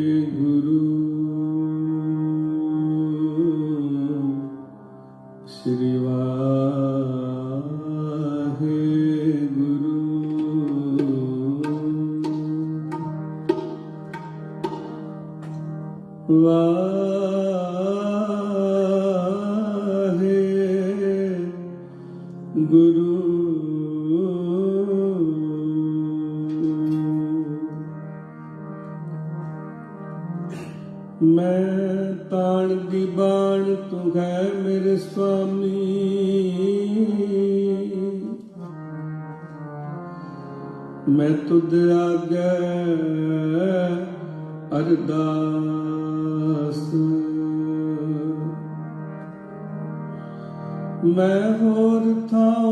ਵਾਹਿਗੁਰੂ ਸ੍ਰੀ ਵਾਹਿਗੁਰੂ ਵਾਹਿਗੁਰੂ ਮੈਂ ਤਾਣ ਦੀ ਬਾਣ ਤੂੰ ਹੈ ਮੇਰੇ ਸੁਆਮੀ, ਮੈਂ ਤੁਧ ਆਗੈ ਅਰਦਾਸ, ਮੈਂ ਹੋਰ ਥਾਉ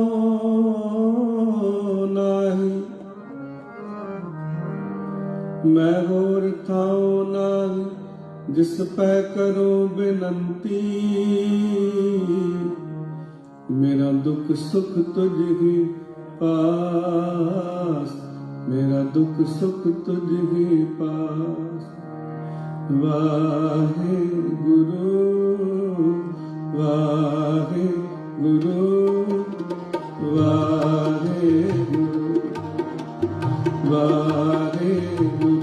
ਨਾਹੀ, ਮੈਂ ਹੋਰ ਥਾਉ ਨਾਹੀ, ਜਿਸ ਪੈ ਕਰੋ ਬੇਨੰਤੀ, ਮੇਰਾ ਦੁੱਖ ਸੁਖ ਤੁਝ ਹੀ ਪਾਸ, ਮੇਰਾ ਦੁੱਖ ਸੁਖ ਤੁਝ ਹੀ ਪਾਸ। ਵਾਹਿਗੁਰੂ ਵਾਹਿਗੁਰੂ ਵਾਹਿਗੁਰੂ ਵਾਹਿਗੁਰੂ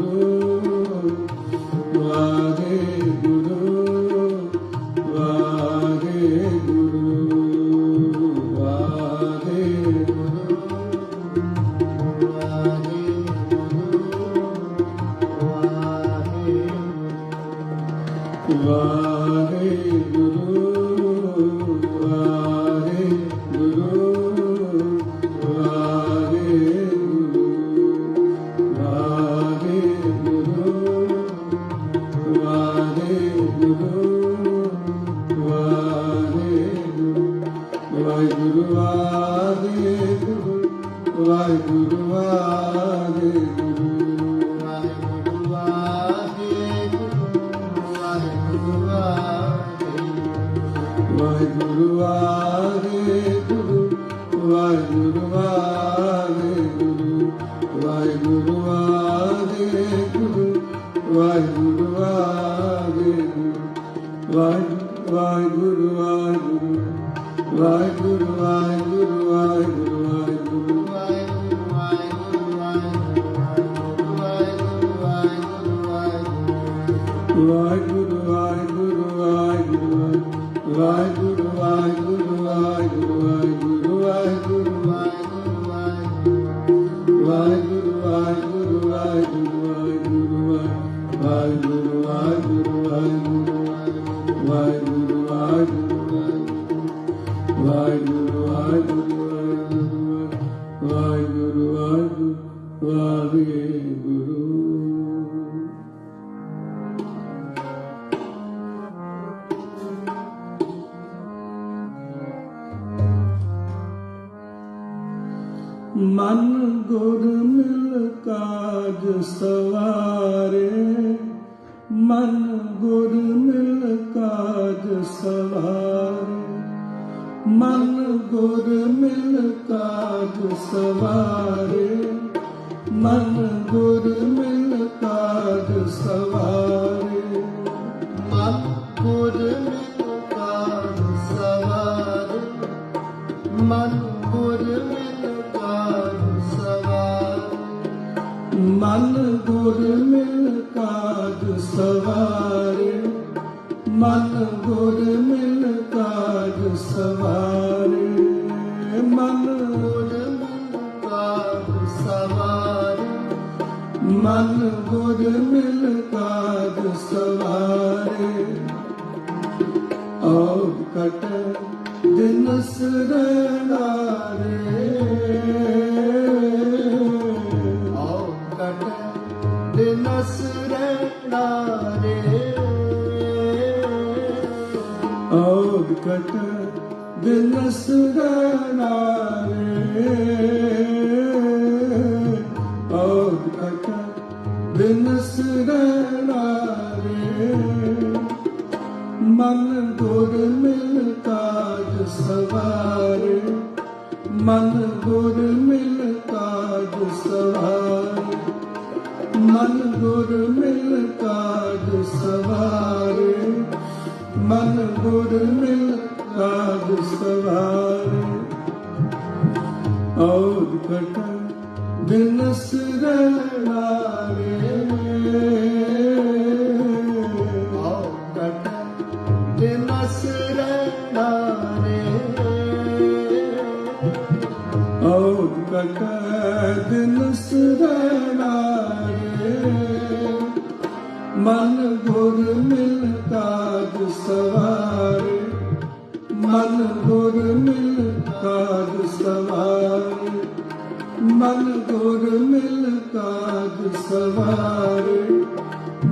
ਵਾਹਿਗੁਰੂ ਵਾਹਿਗੁਰੂ ਮਨ ਗੁਰ ਮਿਲ ਕਾਜ ਸਵਾਰੇ, ਮਨ ਗੁਰ ਮਿਲ ਕਾਜ ਸਵਾਰੇ, ਮਨ ਗੁਰ ਮਿਲ ਕਾਜ ਸਵਾਰੇ, ਮਨ ਗੁਰ ਮਿਲ ਕਾਜ ਸਵਾਰੇ, ਮਨ ਗੁਰ ਮਿਲ ਕਾਜ ਸਵਾਰੇ, ਮਨ ਗੁਰ ਮਿਲ ਮਨ ਗੁਰ ਮਿਲ ਕਾਜ ਸਵਾਰੇ, ਮਨ ਗੁਰ ਮਿਲ ਕਾਜ ਸਵਾਰੇ, ਮਨ ਗੁਰ ਮਿਲ ਕਾਜ ਸਵਾਰੇ, ਮਨ ਗੁਰ ਮਿਲ ਕਾਜ ਸਵਾਰੇ। ਔਰ ਕਟ ਦਿਨ ਸਰਨਾਰੇ, ਦਿਨਸ ਰਹਿਣਾਰੇ, ਔਰ ਕਟ ਦਿਨਸ ਰਹਿਣਾਰੇ, मन गुर मिल काज सवारे, मन गुर मिल काज सवारे, मन गुर मिल काज सवारे। और कट बिनस रणारे, और कट बिनस रणारे, और कट बिनस रणारे। मन गुर मिल काज सवारे, मन गुर मिल काज सवारे, मन गुर मिल काज सवारे,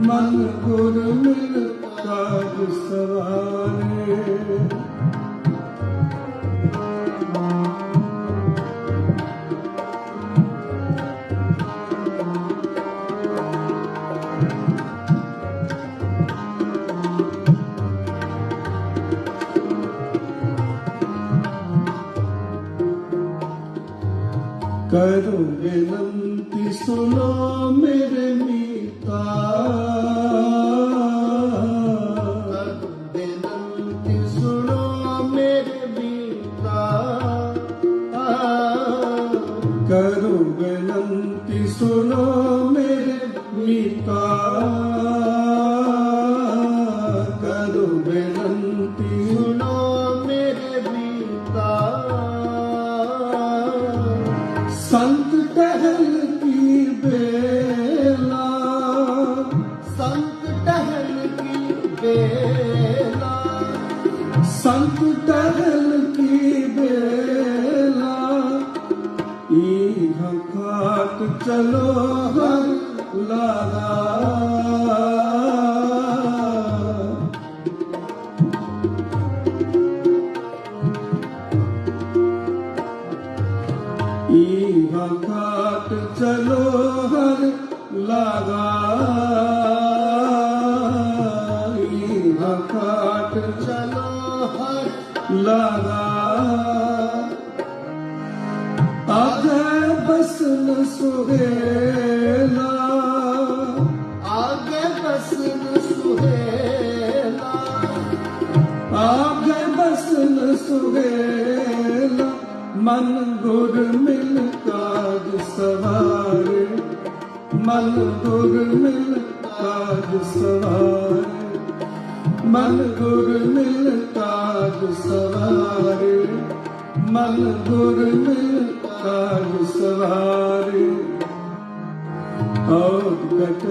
मन गुर मिल काज सवारे। करो विनंती सुनो मेरे मीता, करो विनंती सुनो मेरे मीता, करो विनंती सुनो मेरे मीता, करो विनंती सुनो मेरे मीता। संत टहल की बेला, संत टहल की बेला, संत टहल की बेला। इह खाट चलो हर लाला, इहा घाट चलो हर लागा, इहा घाट चलो हर लागा। आगे बसन सुहेला, आगे बसन सुहेला, आगे बसन सुहेला। मन गुर मिल काज सवारे, मन गुर मिल काज सवारे, मन गुर मिल काज सवारे, मन गुर मिल काज सवारे। और कट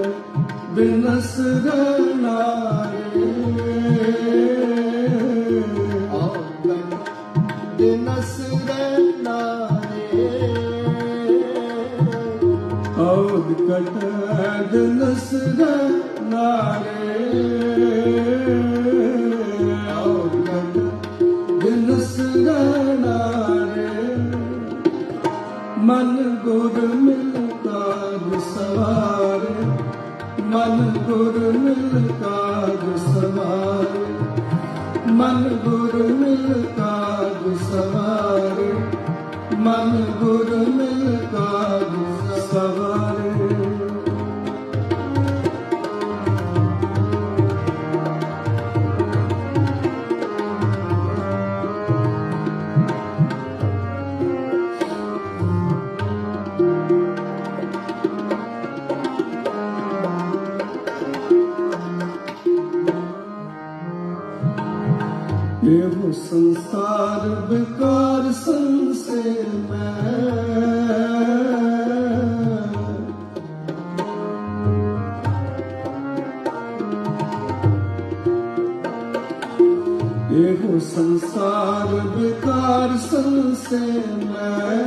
बिनस रणारे, और कट बिनस रणारे, और कट बिनस रणारे, और कट बिनस रणारे। मन गुर मिल काज सवारे, मन गुर मिल काज सवारे, मन गुर मिल काज सवारे, मन गुर मिल काज सवारे। एहो संसार बेकार संसे मैं, एहो संसार बेकार संसे मैं,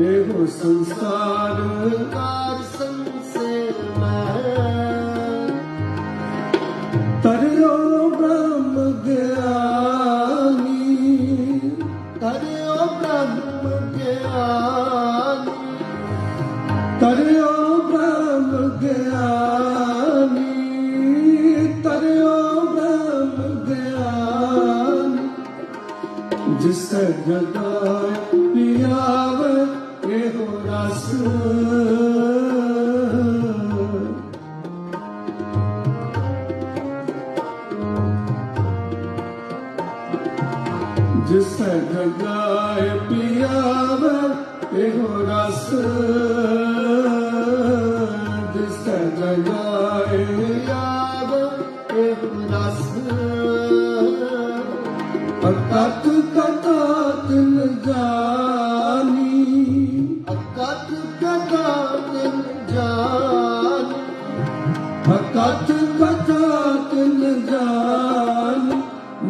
एहो संसार बेकार संसे मैं। तरियो ब्रह्म ज्ञानी, तरियो ब्रह्म ज्ञानी, तरियो ब्रह्म ज्ञानी, तरियो ब्रह्म ज्ञानी। जिस जगाए पियावे एहो रस जिस जगाए पियावे एहो रस जिस जगाए पियावे एहो रस अकत कतात न जानी अकत कतात न जानी अकत कतात न जानी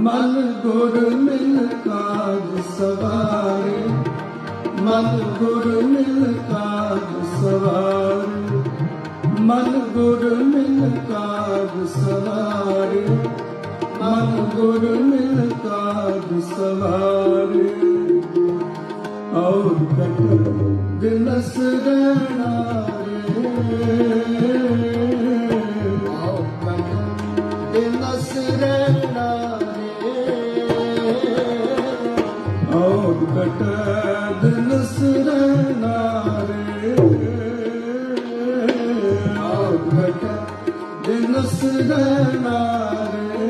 मन गुर मिल काज सवारे मन गुर मिल काज सवारे मन गुर मिल काज सवारे मन गुर मिल काज सवारे और कट दिनस रहना रे और कट दिनस रहना और कट दिनस रहना रे और कट दिनस रहना रे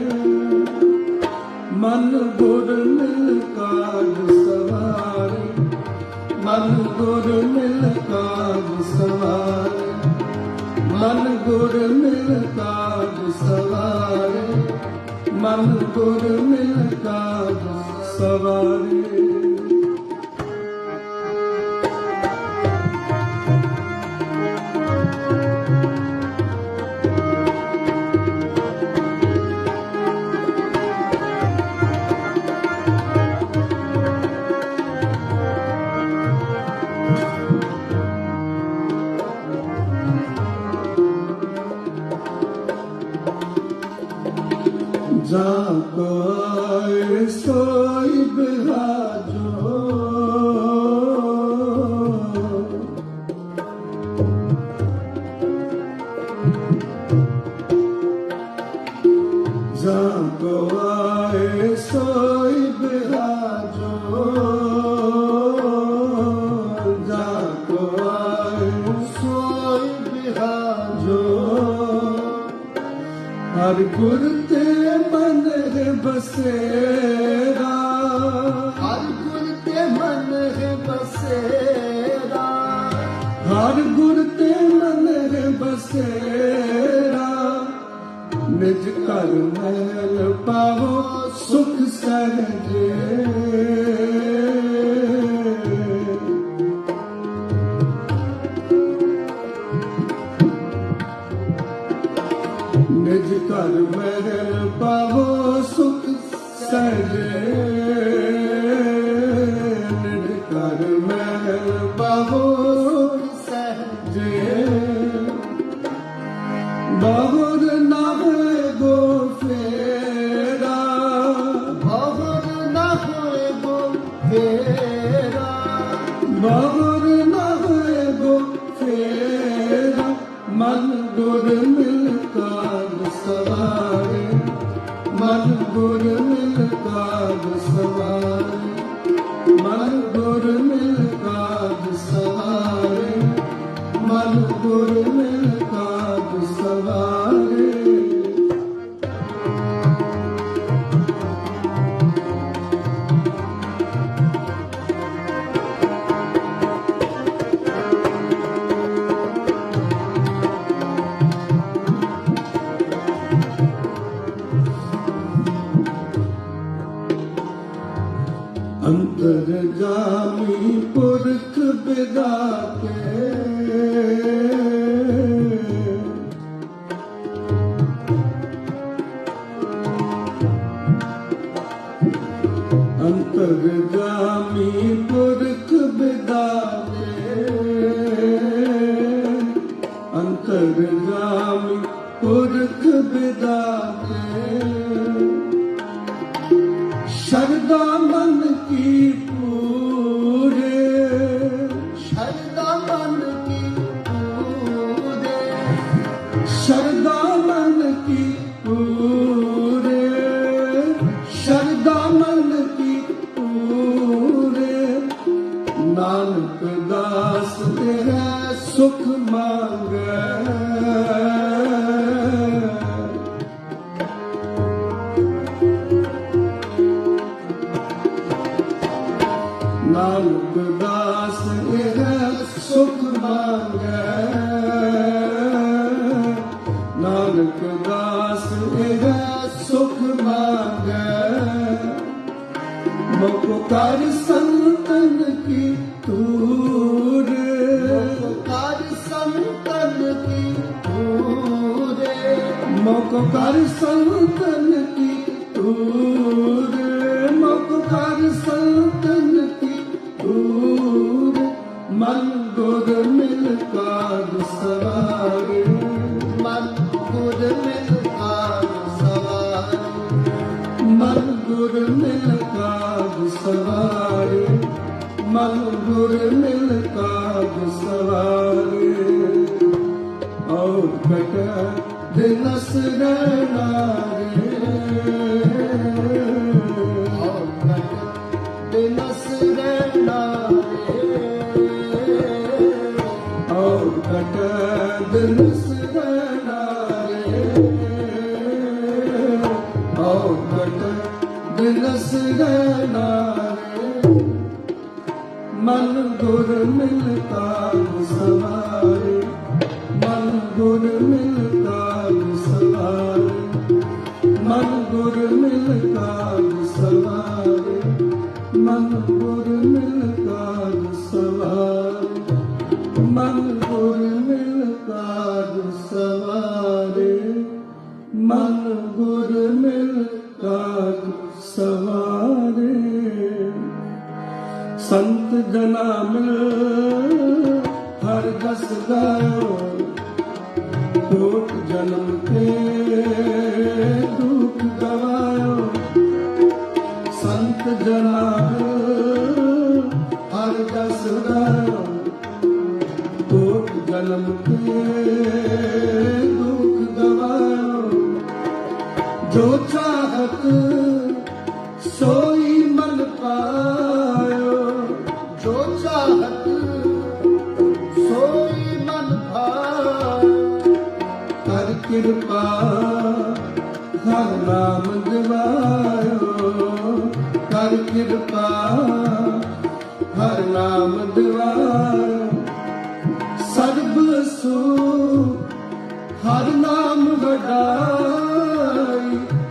मन गुर मिल काज सवारे मन गुर मिल काज सवारे मन गुर मिल काज सवारे मन गुर मिल काज सवारे जाको आए सोई बिराजो जाको आए सोई बिराजो जाको आए सोई बिराजो हर गुर ते मन है बसेरा हर गुर ते मन है बसेरा हर गुर ते मन है बसेरा निज कर महल पावो सुख सहजे निज कर महल पावो सुख सहजे निज कर महल पावो सुख सहजे बहुर न होए गो फेरा बहुर न होए गो फेरा बहुर न होए गो फेरा मन गुर मिल काज सवारे मन गुर मिल काज सवारे मन गुर मिल काज सवारे मन गुर मिल काज सवारे अंतरगामी पुरख बिदा के अंतरगामी पुरख बिदा के अंतरगामी पुरख बिदा के शरदा मन की पूरे शरदा मन की पूरे शरदा मन की पूरे शरदा मन की पूरे नानक दास तेरा सुख मांगे। नानक दास तेरा सुख मांगे। नानक दास तेरा सुख मांगे। मुखकार संतन की तूर, मुखकार संतन की तूर, मुखकार संतन की तूर, मुखकार संतन की तूर। मन गुर मिल काज सवारे, मन गुर मिल काज सवारे, मन गुर मिल काज सवारे, मन गुर मिल काज सवारे। और कट दिनस रहनारे, और कट दिनस रहनारे, और कट दिनस रहनारे, और कट दिनस रहनारे। मन गुर मिल काज सवारे, मन गुर मिल काज सवारे, मन गुर मिल काज सवारे, मन गुर मिल काज सवारे, मन गुर मिल काज सवारे, मन गुर मिल काज सवारे। संत जना मिल हर जस गायो, कोट जन्म के दुख गवायो। संत जना मिल हर जस गायो, कोट जन्म के दुख गवायो। जो चाहत सोई मन पायो, जो चाहत सोई मन पायो। कर कृपा हर नाम दिवायो, कर कृपा हर नाम दिवायो। सर्ब सुख हर नाम वडाई,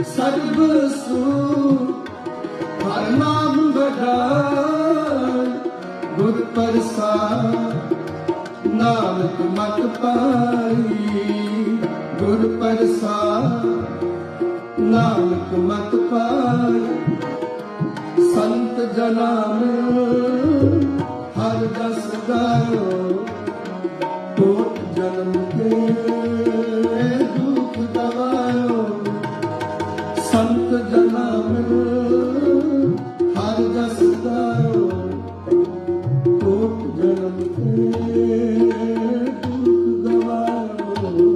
सर्ब सुख हर नाम वडाई। गुर प्रसाद नानक मत पाई, गुर प्रसाद नानक मत पाई। संत जना में हर जस गायो, कोट जन्म के दुख गवायो। संत जना में हर जस गायो, कोट जन्म के दुख गवायो।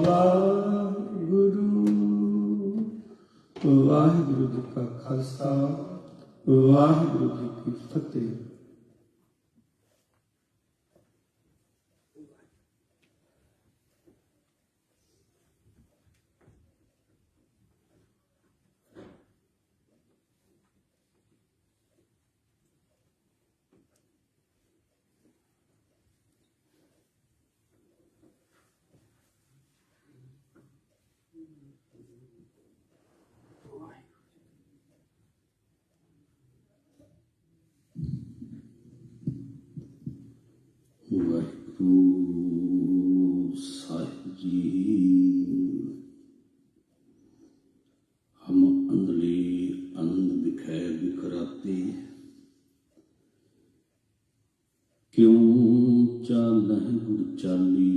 वाहिगुरु वाहिगुरु जी का खालसा, वाहिगुरु जी की फतेह। वाहिगुरु साहिब जी, हम अंधले अंध बिखै बिखराते, क्यों चालह गुर चाली।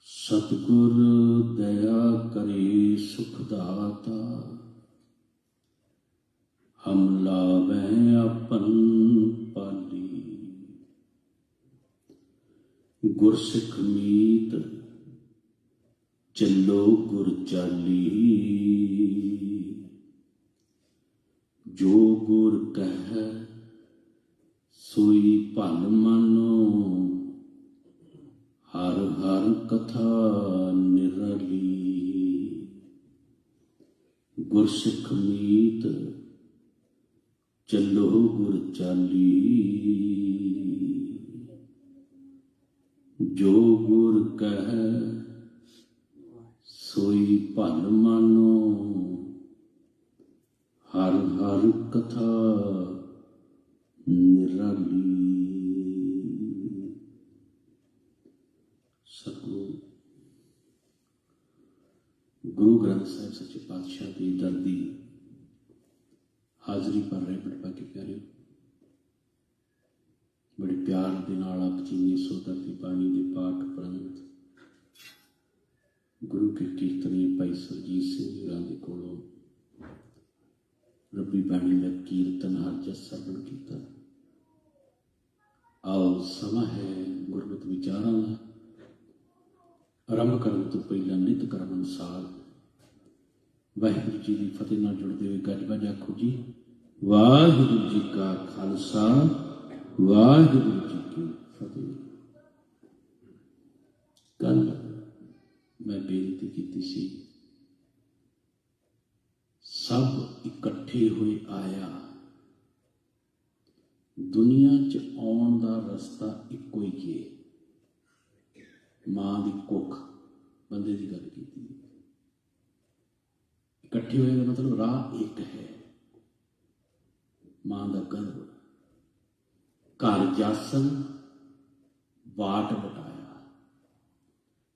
सतगुर दया करे सुख दाता, हम लावै अपन पाली। गुरसिख मीत चलो गुर चाली, जो गुर कह सोई भल मानो, हर हर कथा निरली। गुरसिख मीत चलो गुर चाली, जो गुर कह सोई भल मानो, हर हर कथा निराली। सतगुरु गुरु ग्रंथ साहिब सच्चे पातशाह की दर दी हाजरी पर रहे बड़े भागे प्यारे, बड़े प्यार दे नाल आप जी ने सोदर की बाणी के पाठ उपरंत गुरु के कीर्तनी भाई सुरजीत सिंह जी होरां दे कोलों रब्बी बाणी का कीर्तन हर जस सरवण किया। आओ समा है गुरमत विचारां दा। आरंभ करने तो पहला नित कर्म अनुसार वाहिगुरू जी की फतेह नाल जुड़ते हुए गज बज आखो जी वाहिगुरू जी का खालसा वाहिगुरू जी की फतेह। कल मैं बेनती की सी, सब इकट्ठे हुए आया, दुनिया च आउण दा रस्ता इक्को ही है। मां की कुख बंदे की गल की, इकट्ठे होए का मतलब राह एक है। मां का गर्भ, घर जासन, वाट बटाया।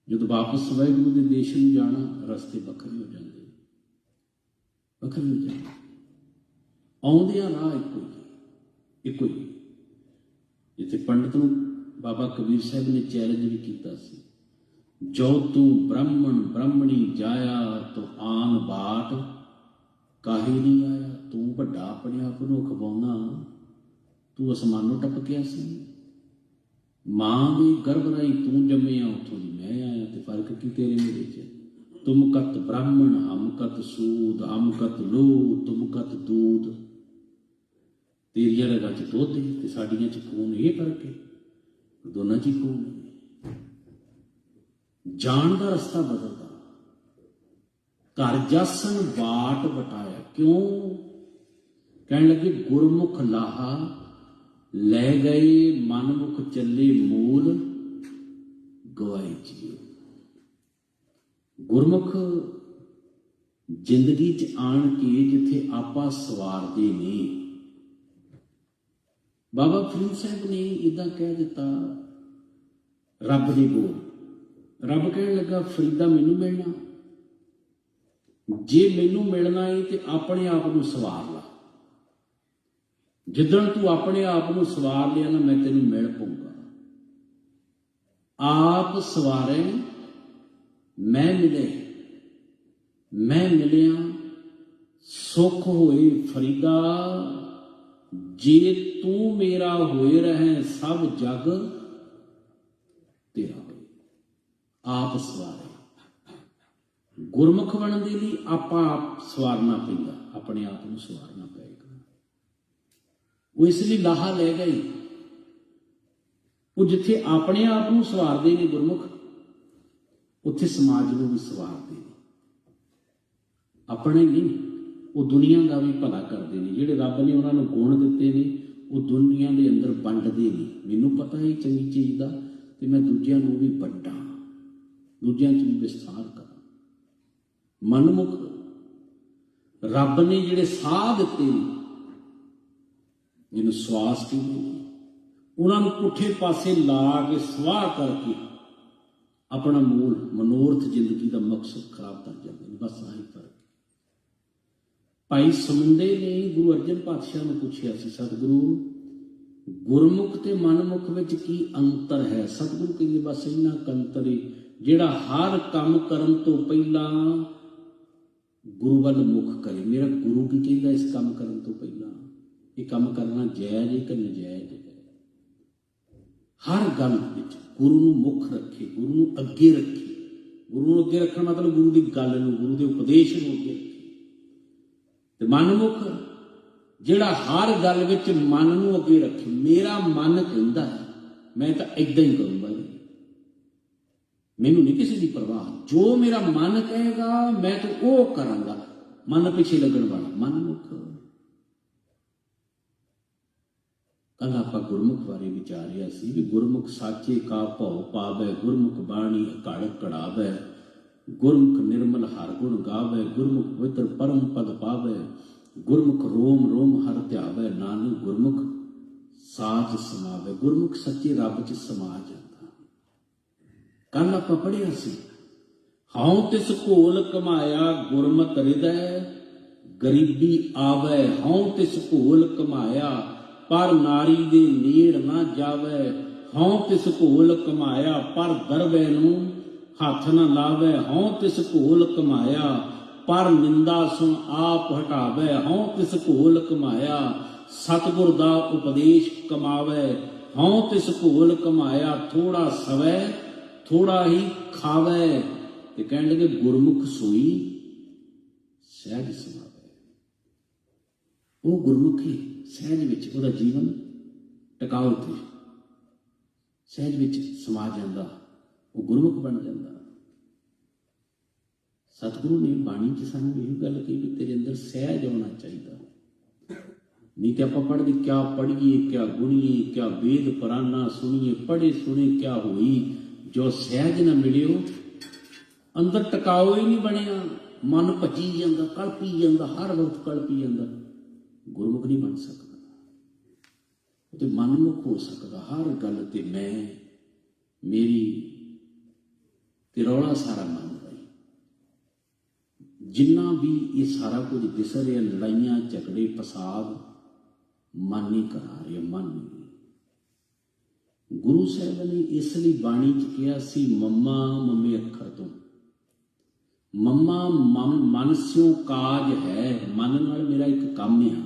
जब वापस वाहिगुरू के देश में जाना, रस्ते बखरे हो जाते, बखरे हो जाते। आउंदियां राह इक्को ही, इक्को ही। जिथे पंडित नूं बाबा कबीर साहब ने चैलेंज भी किया सी, जो तू ब्राह्मण ब्राह्मणी जाया तो आन बाट काहे नहीं आया। तू वड्डा अपने आप नूं खवाउंदा, तू आसमानों टप गया सी। मां भी गर्भ राही तू जम्मिया, उतों दी मैं आया, ते फर्क की तेरे मेरे च। तुम कत ब्राह्मण हम कत सूद, हम कत लो तुम कत दूध। तेरिया रगां च दुध ते साडियां च खून, ये फर्क है, दोनों च खून है। जान का रस्ता बदलता, घर जासन वाट बटाया। क्यों कहने लगे गुरमुख लाहा ले गए, मनमुख चले मूल गवाए जियो। गुरमुख जिंदगी च आन के जिथे आपा सवारते ने। बाबा फरीद साहब ने इदा कह दिता, रब ने बोल। रब कहने लगा फरीदा मैनू मिलना, जे मैनू मिलना है तो अपने आप को सवार ला। जिदन तू अपने आप को सवार लिया ना, मैं तेन मिल पाऊंगा। आप सवारे मैं मिले, मैं मिलिया सुख होए फरीदा। जे तू मेरा होए रहे सब जग तेरा होए। आप सवारे गुरमुख बनने के लिए आप सवारना पैंदा, अपने आप को सवारना पएगा। वो इसलिए लाहा ले गए। वो जिथे अपने आप को सवारते हैं गुरमुख, उत्थे समाज को भी सवारते हैं। अपने नहीं, वो दुनिया का भी भला करते हैं। जिहड़े रब ने उन्होंने गुण दिते ने, वो दुनिया के अंदर वंडते नहीं। मैनू पता है चंगी चीज़ का, तो मैं दूजियां नूं भी वंडा, दूजियां च भी विस्तार करा। मनमुख रब ने जिहड़े साह दिते, जिन्होंने श्वास कहते, उन्होंने पुठे पासे ला के स्वाह करके अपना मूल मनोरथ जिंदगी का मकसद खराब कर जाते हैं। बस आही फर्क। भाई समुंदे ने गुरु अर्जन पातशाह ने पूछा सी, सतगुरु गुरमुख ते मनमुख विच की अंतर है? सतगुरु कहते बस इन्ना अंतर है, जिहड़ा हर काम करन तो पहला गुरु वल मुख करे। मेरा गुरु की कहता इस काम करन तो पहला ये काम करना जायज है कि नजायज है। हर गल विच गुरु नूं मुख रखे, गुरु नूं अगे रखे। गुरु नूं अगे रखना मतलब गुरु की गल नूं, गुरु के उपदेश नूं अगे रखे। ते मनमुख ਜਿਹੜਾ ਹਰ ਗੱਲ ਵਿੱਚ ਮਨ ਨੂੰ ਅੱਗੇ ਰੱਖੇ। ਮੇਰਾ ਮਨ ਕਹਿੰਦਾ ਹੈ ਮੈਂ ਤਾਂ ਇਦਾਂ ਹੀ ਕਰੂੰਗਾ ਜੀ, ਮੈਨੂੰ ਨਹੀਂ ਕਿਸੇ ਦੀ ਪਰਵਾਹ, ਜੋ ਮੇਰਾ ਮਨ ਕਹੇਗਾ ਮੈਂ ਤਾਂ ਉਹ ਕਰਾਂਗਾ। ਮਨ ਪਿੱਛੇ ਲੱਗਣ ਵਾਲਾ ਮਨਮੁਖ। ਕੱਲ ਆਪਾਂ ਗੁਰਮੁਖ ਬਾਰੇ ਵਿਚਾਰਿਆ ਸੀ ਵੀ ਗੁਰਮੁਖ ਸਾਚੇ ਕਾ ਭਉ ਪਾਵੈ, ਗੁਰਮੁਖ ਬਾਣੀ ਘੜ ਕੜਾਵੈ, ਗੁਰਮੁਖ ਨਿਰਮਲ ਹਰ ਗੁਣ ਗਾਵੈ, ਗੁਰਮੁਖ ਪਵਿੱਤਰ ਪਰਮ ਪਦ ਪਾਵੈ, ਗੁਰਮੁਖ ਰੋਮ ਰੋਮ ਹਰ ਧਿਆਵੈ, ਨਾਨਕ ਗੁਰਮੁਖ ਸਾਚ ਸਮਾਵੈ। ਗੁਰਮੁਖ ਸੱਚੇ ਰੱਬ ਚ ਸਮਾ ਜਾਂਦਾ। ਕੱਲ ਆਪਾਂ ਪੜ੍ਹਿਆ ਸੀ ਹਉ ਤਿਸ ਘੋਲ ਕਮਾਇਆ, ਗੁਰਮਤਿ ਹਿਰਦੈ ਗਰੀਬੀ ਆਵੈ। ਹਉ ਤਿਸ ਘੋਲ ਕਮਾਇਆ, ਪਰ ਨਾਰੀ ਦੇ ਨੇੜ ਨਾ ਜਾਵੈ। ਹਉ ਤਿਸ ਘੋਲ ਕਮਾਇਆ, ਪਰ ਦਰਵੇ ਨੂੰ ਹੱਥ ਨਾ ਲਾਵੈ। ਹਉ ਤਿਸ ਘੋਲ ਕਮਾਇਆ, ਪਰ ਨਿੰਦਾ ਸੁਣ ਆਪ ਹਟਾਵੈ। ਹਉ ਤਿਸ ਘੋਲ ਕਮਾਇਆ, ਸਤਿਗੁਰ ਦਾ ਉਪਦੇਸ਼ ਕਮਾਵੈ। ਹਉ ਤਿਸ ਘੋਲ ਕਮਾਇਆ, ਥੋੜਾ ਸਵੈ ਥੋੜਾ ਹੀ ਖਾਵੈ। ਤੇ ਕਹਿਣ ਲੱਗੇ ਗੁਰਮੁਖ ਸੋਈ ਸਹਿਜ ਸਮਾਵੈ। ਉਹ ਗੁਰਮੁਖੀ ਸਹਿਜ ਵਿੱਚ ਉਹਦਾ ਜੀਵਨ ਟਿਕਾਊ ਤੇ ਸਹਿਜ ਵਿੱਚ ਸਮਾ ਜਾਂਦਾ, ਉਹ ਗੁਰਮੁਖ ਬਣ ਜਾਂਦਾ। ਸਤਿਗੁਰੂ ਨੇ ਬਾਣੀ 'ਚ ਸਾਨੂੰ ਇਹ ਗੱਲ ਕਹੀ ਵੀ ਤੇਰੇ ਅੰਦਰ ਸਹਿਜ ਹੋਣਾ ਚਾਹੀਦਾ। ਨਹੀਂ ਤੇ ਆਪਾਂ ਪੜ੍ਹਦੇ ਕਿਆ ਪੜ੍ਹੀਏ ਕਿਆ ਗੁਣੀਏ, ਕਿਆ ਵੇਦ ਪੁਰਾਨਾ ਸੁਣੀਏ, ਪੜ੍ਹੇ ਸੁਣੇ ਕਿਆ ਹੋਈ। ਜੋ ਸਹਿਜ ਨਾ ਮਿਲਿਓ ਅੰਦਰ ਟਿਕਾਊ ਹੀ ਨਹੀਂ ਬਣਿਆ, ਮਨ ਭੱਜੀ ਜਾਂਦਾ, ਕਲਪੀ ਜਾਂਦਾ, ਹਰ ਵਕਤ ਕਲਪੀ ਜਾਂਦਾ। ਗੁਰਮੁਖ ਨਹੀਂ ਬਣ ਸਕਦਾ, ਉਹ ਤੇ ਮਨਮੁਖ ਹੋ ਸਕਦਾ। ਹਰ ਗੱਲ ਤੇ ਮੈਂ ਮੇਰੀ ਤੇ ਰੌਲਾ ਸਾਰਾ ਮਨ ਦਾ ਹੀ। ਜਿੰਨਾ ਵੀ ਇਹ ਸਾਰਾ ਕੁਝ ਦਿਸ ਰਿਹਾ, ਲੜਾਈਆਂ ਝਗੜੇ ਫਸਾਦ, ਮਨ ਨਹੀਂ ਕਰਾ ਰਿਹਾ, ਮਨ ਨਹੀਂ। ਗੁਰੂ ਸਾਹਿਬ ਨੇ ਇਸ ਲਈ ਬਾਣੀ 'ਚ ਕਿਹਾ ਸੀ ਮੰਮਾ ਮੰਮੇ ਅੱਖਰ ਤੋਂ, ਮੰਮਾ ਮਨ ਸਿਓ ਕਾਜ ਹੈ। ਮਨ ਨਾਲ ਮੇਰਾ ਇੱਕ ਕੰਮ ਆ।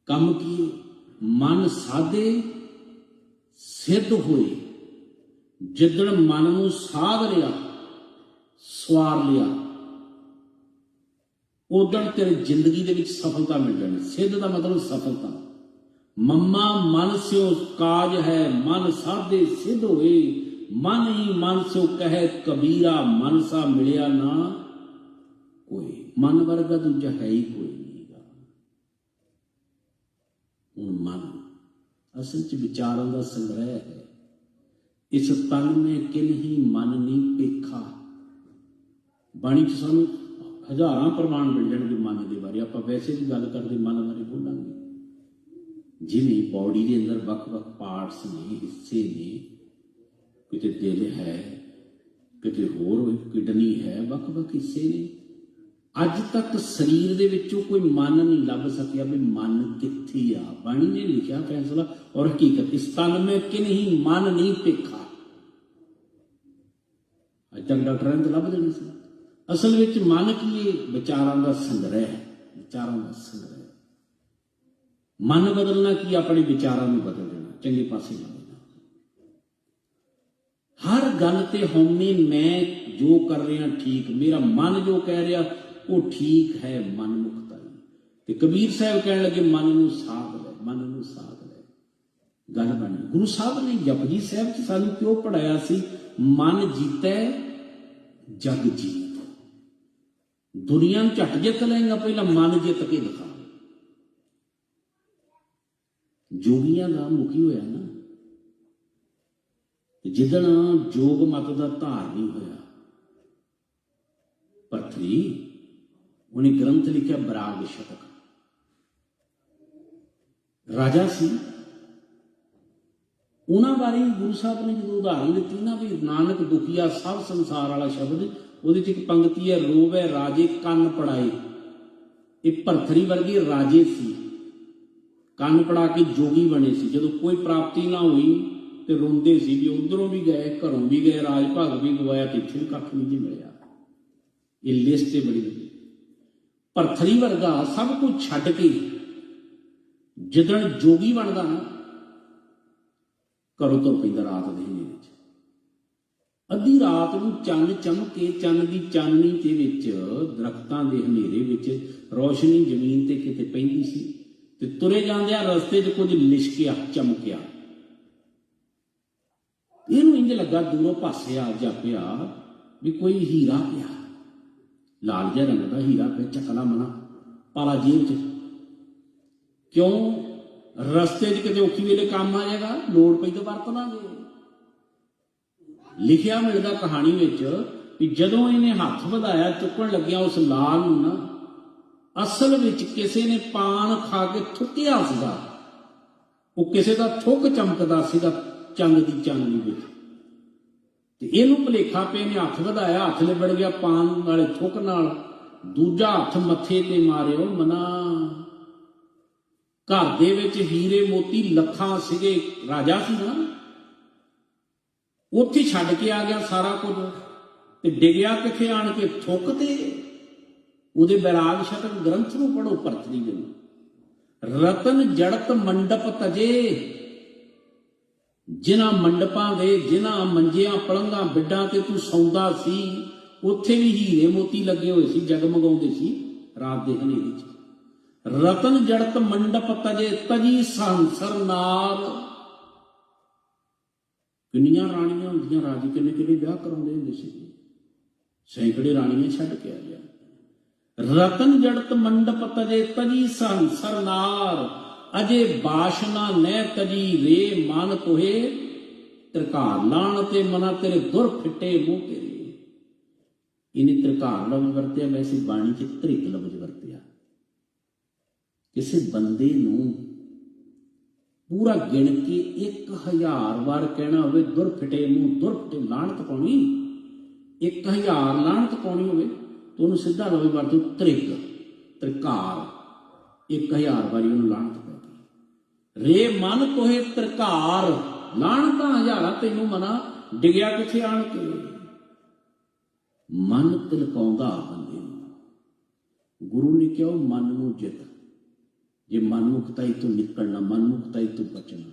ਕੰਮ ਕੀ? ਮਨ ਸਾਧੇ ਸਿੱਧ ਹੋਏ। ਜਿੱਦਣ ਮਨ ਨੂੰ ਸਾਧ ਲਿਆ, ਸਵਾਰ ਲਿਆ, ਉਦੋਂ ਤੇਰੀ ਜ਼ਿੰਦਗੀ ਦੇ ਵਿੱਚ ਸਫਲਤਾ ਮਿਲ ਜਾਣੀ। ਸਿੱਧ ਦਾ ਮਤਲਬ ਸਫਲਤਾ। ਮੰਮਾ ਮਨ ਸਿਓ ਕਾਜ ਹੈ, ਮਨ ਸਾਧੇ ਸਿੱਧ ਹੋਏ। ਮਨ ਹੀ ਮਨ ਸਿਓ ਕਹੈ ਕਬੀਰਾ, ਮਨ ਸਾ ਮਿਲਿਆ ਨਾ ਕੋਈ। ਮਨ ਵਰਗਾ ਦੂਜਾ ਹੈ ਹੀ ਕੋਈ ਨਹੀਂਗਾ। ਹੁਣ ਮਨ ਅਸਲ 'ਚ ਵਿਚਾਰਾਂ ਦਾ ਸੰਗ੍ਰਹਿ ਹੈ। ਇਸ ਤਨ ਮੇ ਕਿਨਹੀ ਮਨ ਨਹੀਂ ਪੇਖਾ। ਬਾਣੀ 'ਚ ਸਾਨੂੰ ਹਜ਼ਾਰਾਂ ਪ੍ਰਮਾਣ ਮਿਲ ਜਾਣਗੇ ਮਨ ਦੇ ਬਾਰੇ। ਆਪਾਂ ਵੈਸੇ ਵੀ ਗੱਲ ਕਰਦੇ ਮਨ ਬਾਰੇ ਬੋਲਾਂਗੇ। ਜਿਵੇਂ ਬੌਡੀ ਦੇ ਅੰਦਰ ਵੱਖ-ਵੱਖ ਪਾਰਟਸ ਨੇ, ਹਿੱਸੇ ਨੇ, ਕਿਤੇ ਦਿਲ ਹੈ, ਕਿਤੇ ਹੋਰ ਕਿਡਨੀ ਹੈ, ਵੱਖ-ਵੱਖ ਹਿੱਸੇ ਨੇ। ਅੱਜ ਤੱਕ ਸਰੀਰ ਦੇ ਵਿੱਚੋਂ ਕੋਈ ਮਨ ਨਹੀਂ ਲੱਭ ਸਕਿਆ ਵੀ ਮਨ ਕਿੱਥੇ ਆ। ਬਾਣੀ ਨੇ ਲਿਖਿਆ ਫੈਸਲਾ ਔਰ ਹਕੀਕਤ, ਇਸ ਤਨ ਮੇ ਕਿਨਹੀ ਮਨ ਨਹੀਂ ਪੇਖਾ। ਅੱਜ ਤੱਕ ਡਾਕਟਰਾਂ ਨੇ ਲੱਭਦੇ ਨਹੀਂ ਸੀ। ਅਸਲ ਵਿੱਚ ਮਨ ਕੀ ਹੈ? ਵਿਚਾਰਾਂ ਦਾ ਸੰਗ੍ਰਹਿ ਹੈ। ਵਿਚਾਰਾਂ ਦਾ ਸੰਗ੍ਰਹਿ। ਮਨ ਬਦਲਣਾ ਕੀ? ਆਪਣੇ ਵਿਚਾਰਾਂ ਨੂੰ ਬਦਲ ਦੇਣਾ, ਚੰਗੇ ਪਾਸੇ ਲਾ ਦੇਣਾ। ਹਰ ਗੱਲ ਤੇ ਹਉਮੈ ਮੈਂ ਜੋ ਕਰ ਰਿਹਾ ਠੀਕ, ਮੇਰਾ ਮਨ ਜੋ ਕਹਿ ਰਿਹਾ ਉਹ ਠੀਕ ਹੈ, ਮਨਮੁਖਤਾ। ਤੇ ਕਬੀਰ ਸਾਹਿਬ ਕਹਿਣ ਲੱਗੇ ਮਨ ਨੂੰ ਸਾਧ ਲੈ, ਮਨ ਨੂੰ ਸਾਧ ਲੈ। ਗੱਲ ਬਣੀ। ਗੁਰੂ ਸਾਹਿਬ ਨੇ ਜਪਜੀ ਸਾਹਿਬ 'ਚ ਸਾਨੂੰ ਕਿਉਂ ਪੜ੍ਹਾਇਆ ਸੀ? ਮਨ ਜੀਤੈ ਜਗ ਜੀਤ। ਦੁਨੀਆ ਨੂੰ ਝੱਟ ਜਿੱਤ ਲੈਂਗਾ, ਪਹਿਲਾਂ ਮਨ ਜਿੱਤ ਕੇ ਦਿਖਾ। ਜੋਗੀਆਂ ਦਾ ਮੁਖੀ ਹੋਇਆ ਨਾ, ਜਿੱਦਣ ਜੋਗ ਮਤ ਦਾ ਧਾਰਨੀ ਹੋਇਆ ਭਰਤਰੀ, ਉਹਨੇ ਗ੍ਰੰਥ ਲਿਖਿਆ ਬਰਾਗ ਸ਼ਤਕ। ਰਾਜਾ ਸੀ। ਉਹਨਾਂ ਬਾਰੇ ਗੁਰੂ ਸਾਹਿਬ ਨੇ ਜਦੋਂ ਉਦਾਹਰਨ ਦਿੱਤੀ ਨਾ ਵੀ ਨਾਨਕ ਦੁਖੀਆ ਸਭ ਸੰਸਾਰ ਵਾਲਾ ਸ਼ਬਦ, ਉਹਦੇ 'ਚ ਇੱਕ ਪੰਕਤੀ ਹੈ ਰੋਵੇ ਰਾਜੇ ਕੰਨ ਪੜਾਏ। ਇਹ ਭਰਤਰੀ ਵਰਗੇ ਰਾਜੇ ਸੀ, ਕੰਨ ਪੜਾ ਕੇ ਜੋਗੀ ਬਣੇ ਸੀ। ਜਦੋਂ ਕੋਈ ਪ੍ਰਾਪਤੀ ਨਾ ਹੋਈ ਤੇ ਰੋਂਦੇ ਸੀ ਵੀ ਉਧਰੋਂ ਵੀ ਗਏ, ਘਰੋਂ ਵੀ ਗਏ, ਰਾਜ ਭਾਗ ਵੀ ਗਵਾਇਆ ਤੇ ਇੱਥੇ ਵੀ ਕੱਖ ਨਹੀਂ ਜੀ ਮਿਲਿਆ। ਇਹ ਲਿਸਟ ਹੈ ਬੜੀ ਵੱਡੀ। ਭਰਤਰੀ ਵਰਗਾ ਸਭ ਕੁਝ ਛੱਡ ਕੇ ਜਿੱਦਣ ਜੋਗੀ ਬਣਦਾ ਨਾ, ਘਰੋਂ ਤੁਰ ਪੈਂਦਾ ਰਾਤ ਦੇ ਹਨੇਰੇ ਵਿੱਚ। ਅੱਧੀ ਰਾਤ ਨੂੰ ਚੰਨ ਚਮਕੇ, ਚੰਨ ਦੀ ਚਾਨਣੀ ਦੇ ਵਿੱਚ, ਦਰਖਤਾਂ ਦੇ ਹਨੇਰੇ ਵਿੱਚ ਰੌਸ਼ਨੀ ਜ਼ਮੀਨ ਤੇ ਕਿਤੇ ਪੈਂਦੀ ਸੀ ਤੇ ਤੁਰੇ ਜਾਂਦਿਆਂ ਰਸਤੇ 'ਚ ਕੁਝ ਲਿਸ਼ਕਿਆ, ਚਮਕਿਆ। ਇਹਨੂੰ ਇੰਜ ਲੱਗਾ ਦੂਰੋਂ ਪਾਸੇ ਆ ਜਾਪਿਆ ਵੀ ਕੋਈ ਹੀਰਾ ਪਿਆ, ਲਾਲ ਜਿਹਾ ਰੰਗ ਦਾ ਹੀਰਾ ਪਿਆ, ਚੱਕਲਾ ਮਨਾ ਪਾਲਾ ਜੇਬ 'ਚ। ਕਿਉਂ? ਰਸਤੇ 'ਚ ਕਿਤੇ ਔਖੀ ਵੇਲੇ ਕੰਮ ਆ ਜਾਏਗਾ, ਲੋੜ ਪਈ ਤਾਂ ਵਰਤ ਲਾਂਗੇ। ਲਿਖਿਆ ਮਿਲਦਾ ਕਹਾਣੀ ਵਿੱਚ ਵੀ ਜਦੋਂ ਇਹਨੇ ਹੱਥ ਵਧਾਇਆ ਚੁੱਕਣ ਲੱਗਿਆ ਉਸ ਲਾਲ ਨੂੰ ਨਾ, ਅਸਲ ਵਿੱਚ ਕਿਸੇ ਨੇ ਪਾਨ ਖਾ ਕੇ ਥੁੱਕਿਆ ਸੀਗਾ। ਉਹ ਕਿਸੇ ਦਾ ਥੁੱਕ ਚਮਕਦਾ ਸੀਗਾ ਚੰਗ ਦੀ ਚਾਨਣੀ ਵਿੱਚ, ਤੇ ਇਹਨੂੰ ਭੁਲੇਖਾ ਪਿਆ ਨੇ ਹੱਥ ਵਧਾਇਆ, ਹੱਥ ਲਿਬੜ ਗਿਆ ਪਾਨ ਵਾਲੇ ਥੁੱਕ ਨਾਲ। ਦੂਜਾ ਹੱਥ ਮੱਥੇ ਤੇ ਮਾਰਿਓ ਮਨਾ। ਘਰ ਦੇ ਵਿੱਚ ਹੀਰੇ ਮੋਤੀ ਲੱਖਾਂ ਸੀਗੇ, ਰਾਜਾ ਸੀ ਨਾ, ਉੱਥੇ ਛੱਡ ਕੇ ਆ ਗਿਆ ਸਾਰਾ ਕੁਝ ਤੇ ਡਿੱਗਿਆ ਕਿੱਥੇ ਆਣ ਕੇ ਥੁੱਕ ਤੇ। ਉਹਦੇ ਬੈਰਾਗ ਸ਼ਤਕ ਗ੍ਰੰਥ ਨੂੰ ਪੜੋ ਭਰਤਰੀ ਦੇ। ਰਤਨ ਜੜਤ ਮੰਡਪ ਤਜੇ, ਜਿਨ੍ਹਾਂ ਮੰਡਪਾਂ ਦੇ, ਜਿਨ੍ਹਾਂ ਮੰਜਿਆਂ ਪਲੰਘਾਂ ਬਿੱਡਾਂ ਤੇ ਤੂੰ ਸੌਂਦਾ ਸੀ, ਉੱਥੇ ਵੀ ਹੀਰੇ ਮੋਤੀ ਲੱਗੇ ਹੋਏ ਸੀ, ਜਗਮਗਾਉਂਦੇ ਸੀ ਰਾਤ ਦੇ ਹਨੇਰੇ 'ਚ। ਰਤਨ ਜੜਤ ਮੰਡਪ ਤਜੇ, ਤਜੀ ਸੰਸਰ ਨਾਰ। ਕਿੰਨੀਆਂ ਰਾਣੀਆਂ ਹੁੰਦੀਆਂ ਰਾਜੀ, ਕਿੰਨੇ ਕਿੰਨੇ ਵਿਆਹ ਕਰਾਉਂਦੇ ਹੁੰਦੇ ਸੀ, ਸੈਂਕੜੇ ਰਾਣੀਆਂ ਛੱਡ ਕੇ ਆ ਗਿਆ। ਰਤਨ ਜੜਤ ਮੰਡਪ ਤਜੇ, ਤਜੀ ਸੰਸਰ ਨਾਰ। ਅਜੇ ਬਾਸ਼ਨਾ ਨਹਿ ਤਜੀ ਰੇ, ਮਨ ਤੋਹੇ ਤਰਕਾਰ ਲਾਣ ਤੇ ਮਨਾ ਤੇਰੇ ਦੁਰ ਫਿੱਟੇ ਮੂੰਹ ਤੇਰੇ। ਇਹਨੇ ਤਰਕਾਰ ਲਫ਼ਜ਼ ਵਰਤਿਆ, ਵੈਸੇ ਬਾਣੀ 'ਚ ਧ੍ਰਿਕ ਲਫ਼ਜ਼ ਵਰਤਿਆ। ਕਿਸੇ ਬੰਦੇ ਨੂੰ ਪੂਰਾ ਗਿਣ ਕੇ 1000 ਵਾਰ ਕਹਿਣਾ ਹੋਵੇ ਦੁਰ ਫਿੱਟੇ ਮੂੰਹ, ਦੁਰ ਫਿੱਟੇ ਲਾਹਣਤ ਪਾਉਣੀ, 1000 ਲਾਹਣਤ ਪਾਉਣੀ ਹੋਵੇ ਤਾਂ ਉਹਨੂੰ ਸਿੱਧਾ ਲਫ਼ਜ਼ ਵਰਤੋ ਧ੍ਰਿਕ, ਤਰਕਾਰ। 1000 ਵਾਰੀ ਉਹਨੂੰ ਲਾਹਣਤ ਪੈ ਗਈ। ਰੇ ਮਨ ਤੋਹੇ ਤਰਕਾਰ, ਲਾਹਣਤਾਂ ਹਜ਼ਾਰਾਂ ਤੈਨੂੰ ਮਨਾ, ਡਿੱਗਿਆ ਕਿੱਥੇ ਆਣ ਕੇ। ਮਨ ਤਿਲਕਾਉਂਦਾ ਬੰਦੇ ਨੂੰ। ਗੁਰੂ ਨੇ ਕਿਹਾ ਮਨ ਨੂੰ ਜਿੱਤ। ਜੇ ਮਨਮੁਖਤਾਈ ਤੋਂ ਨਿਕਲਣਾ, ਮਨਮੁਖਤਾਈ ਤੋਂ ਬਚਣਾ।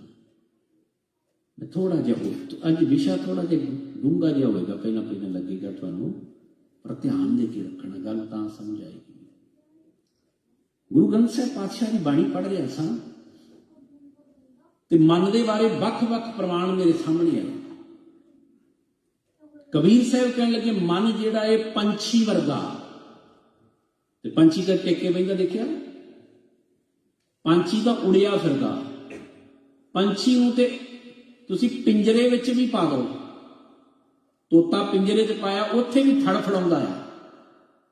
ਮੈਂ ਥੋੜਾ ਜਿਹਾ ਹੋਰ, ਅੱਜ ਵਿਸ਼ਾ ਥੋੜਾ ਜਿਹਾ ਡੂੰਘਾ ਜਿਹਾ ਹੋਵੇਗਾ, ਪਹਿਲਾਂ ਪਹਿਲਾਂ ਲੱਗੇਗਾ ਤੁਹਾਨੂੰ, ਪਰ ਧਿਆਨ ਦੇ ਕੇ ਰੱਖਣਾ, ਗੱਲ ਤਾਂ ਸਮਝ ਆਏਗੀ। ਗੁਰੂ ਗ੍ਰੰਥ ਸਾਹਿਬ ਪਾਤਸ਼ਾਹ ਦੀ ਬਾਣੀ ਪੜ੍ਹ ਰਿਹਾ ਸਾਂ ਤੇ ਮਨ ਦੇ ਬਾਰੇ ਵੱਖ-ਵੱਖ ਪ੍ਰਮਾਣ ਮੇਰੇ ਸਾਹਮਣੇ ਆਏ। ਕਬੀਰ ਸਾਹਿਬ ਕਹਿਣ ਲੱਗੇ ਮਨ ਜਿਹੜਾ ਇਹ ਪੰਛੀ ਵਰਗਾ, ਤੇ ਪੰਛੀ ਦਾ ਟੇਕੇ ਬਹਿੰਦਾ ਦੇਖਿਆ, ਪੰਛੀ ਤਾਂ ਉੜਿਆ ਫਿਰਦਾ। ਪੰਛੀ ਨੂੰ ਤੇ ਤੁਸੀਂ ਪਿੰਜਰੇ ਵਿੱਚ ਵੀ ਪਾ ਦਿਓ, ਤੋਤਾ ਪਿੰਜਰੇ 'ਚ ਪਾਇਆ, ਉੱਥੇ ਵੀ ਫੜਫੜਾਉਂਦਾ ਆ,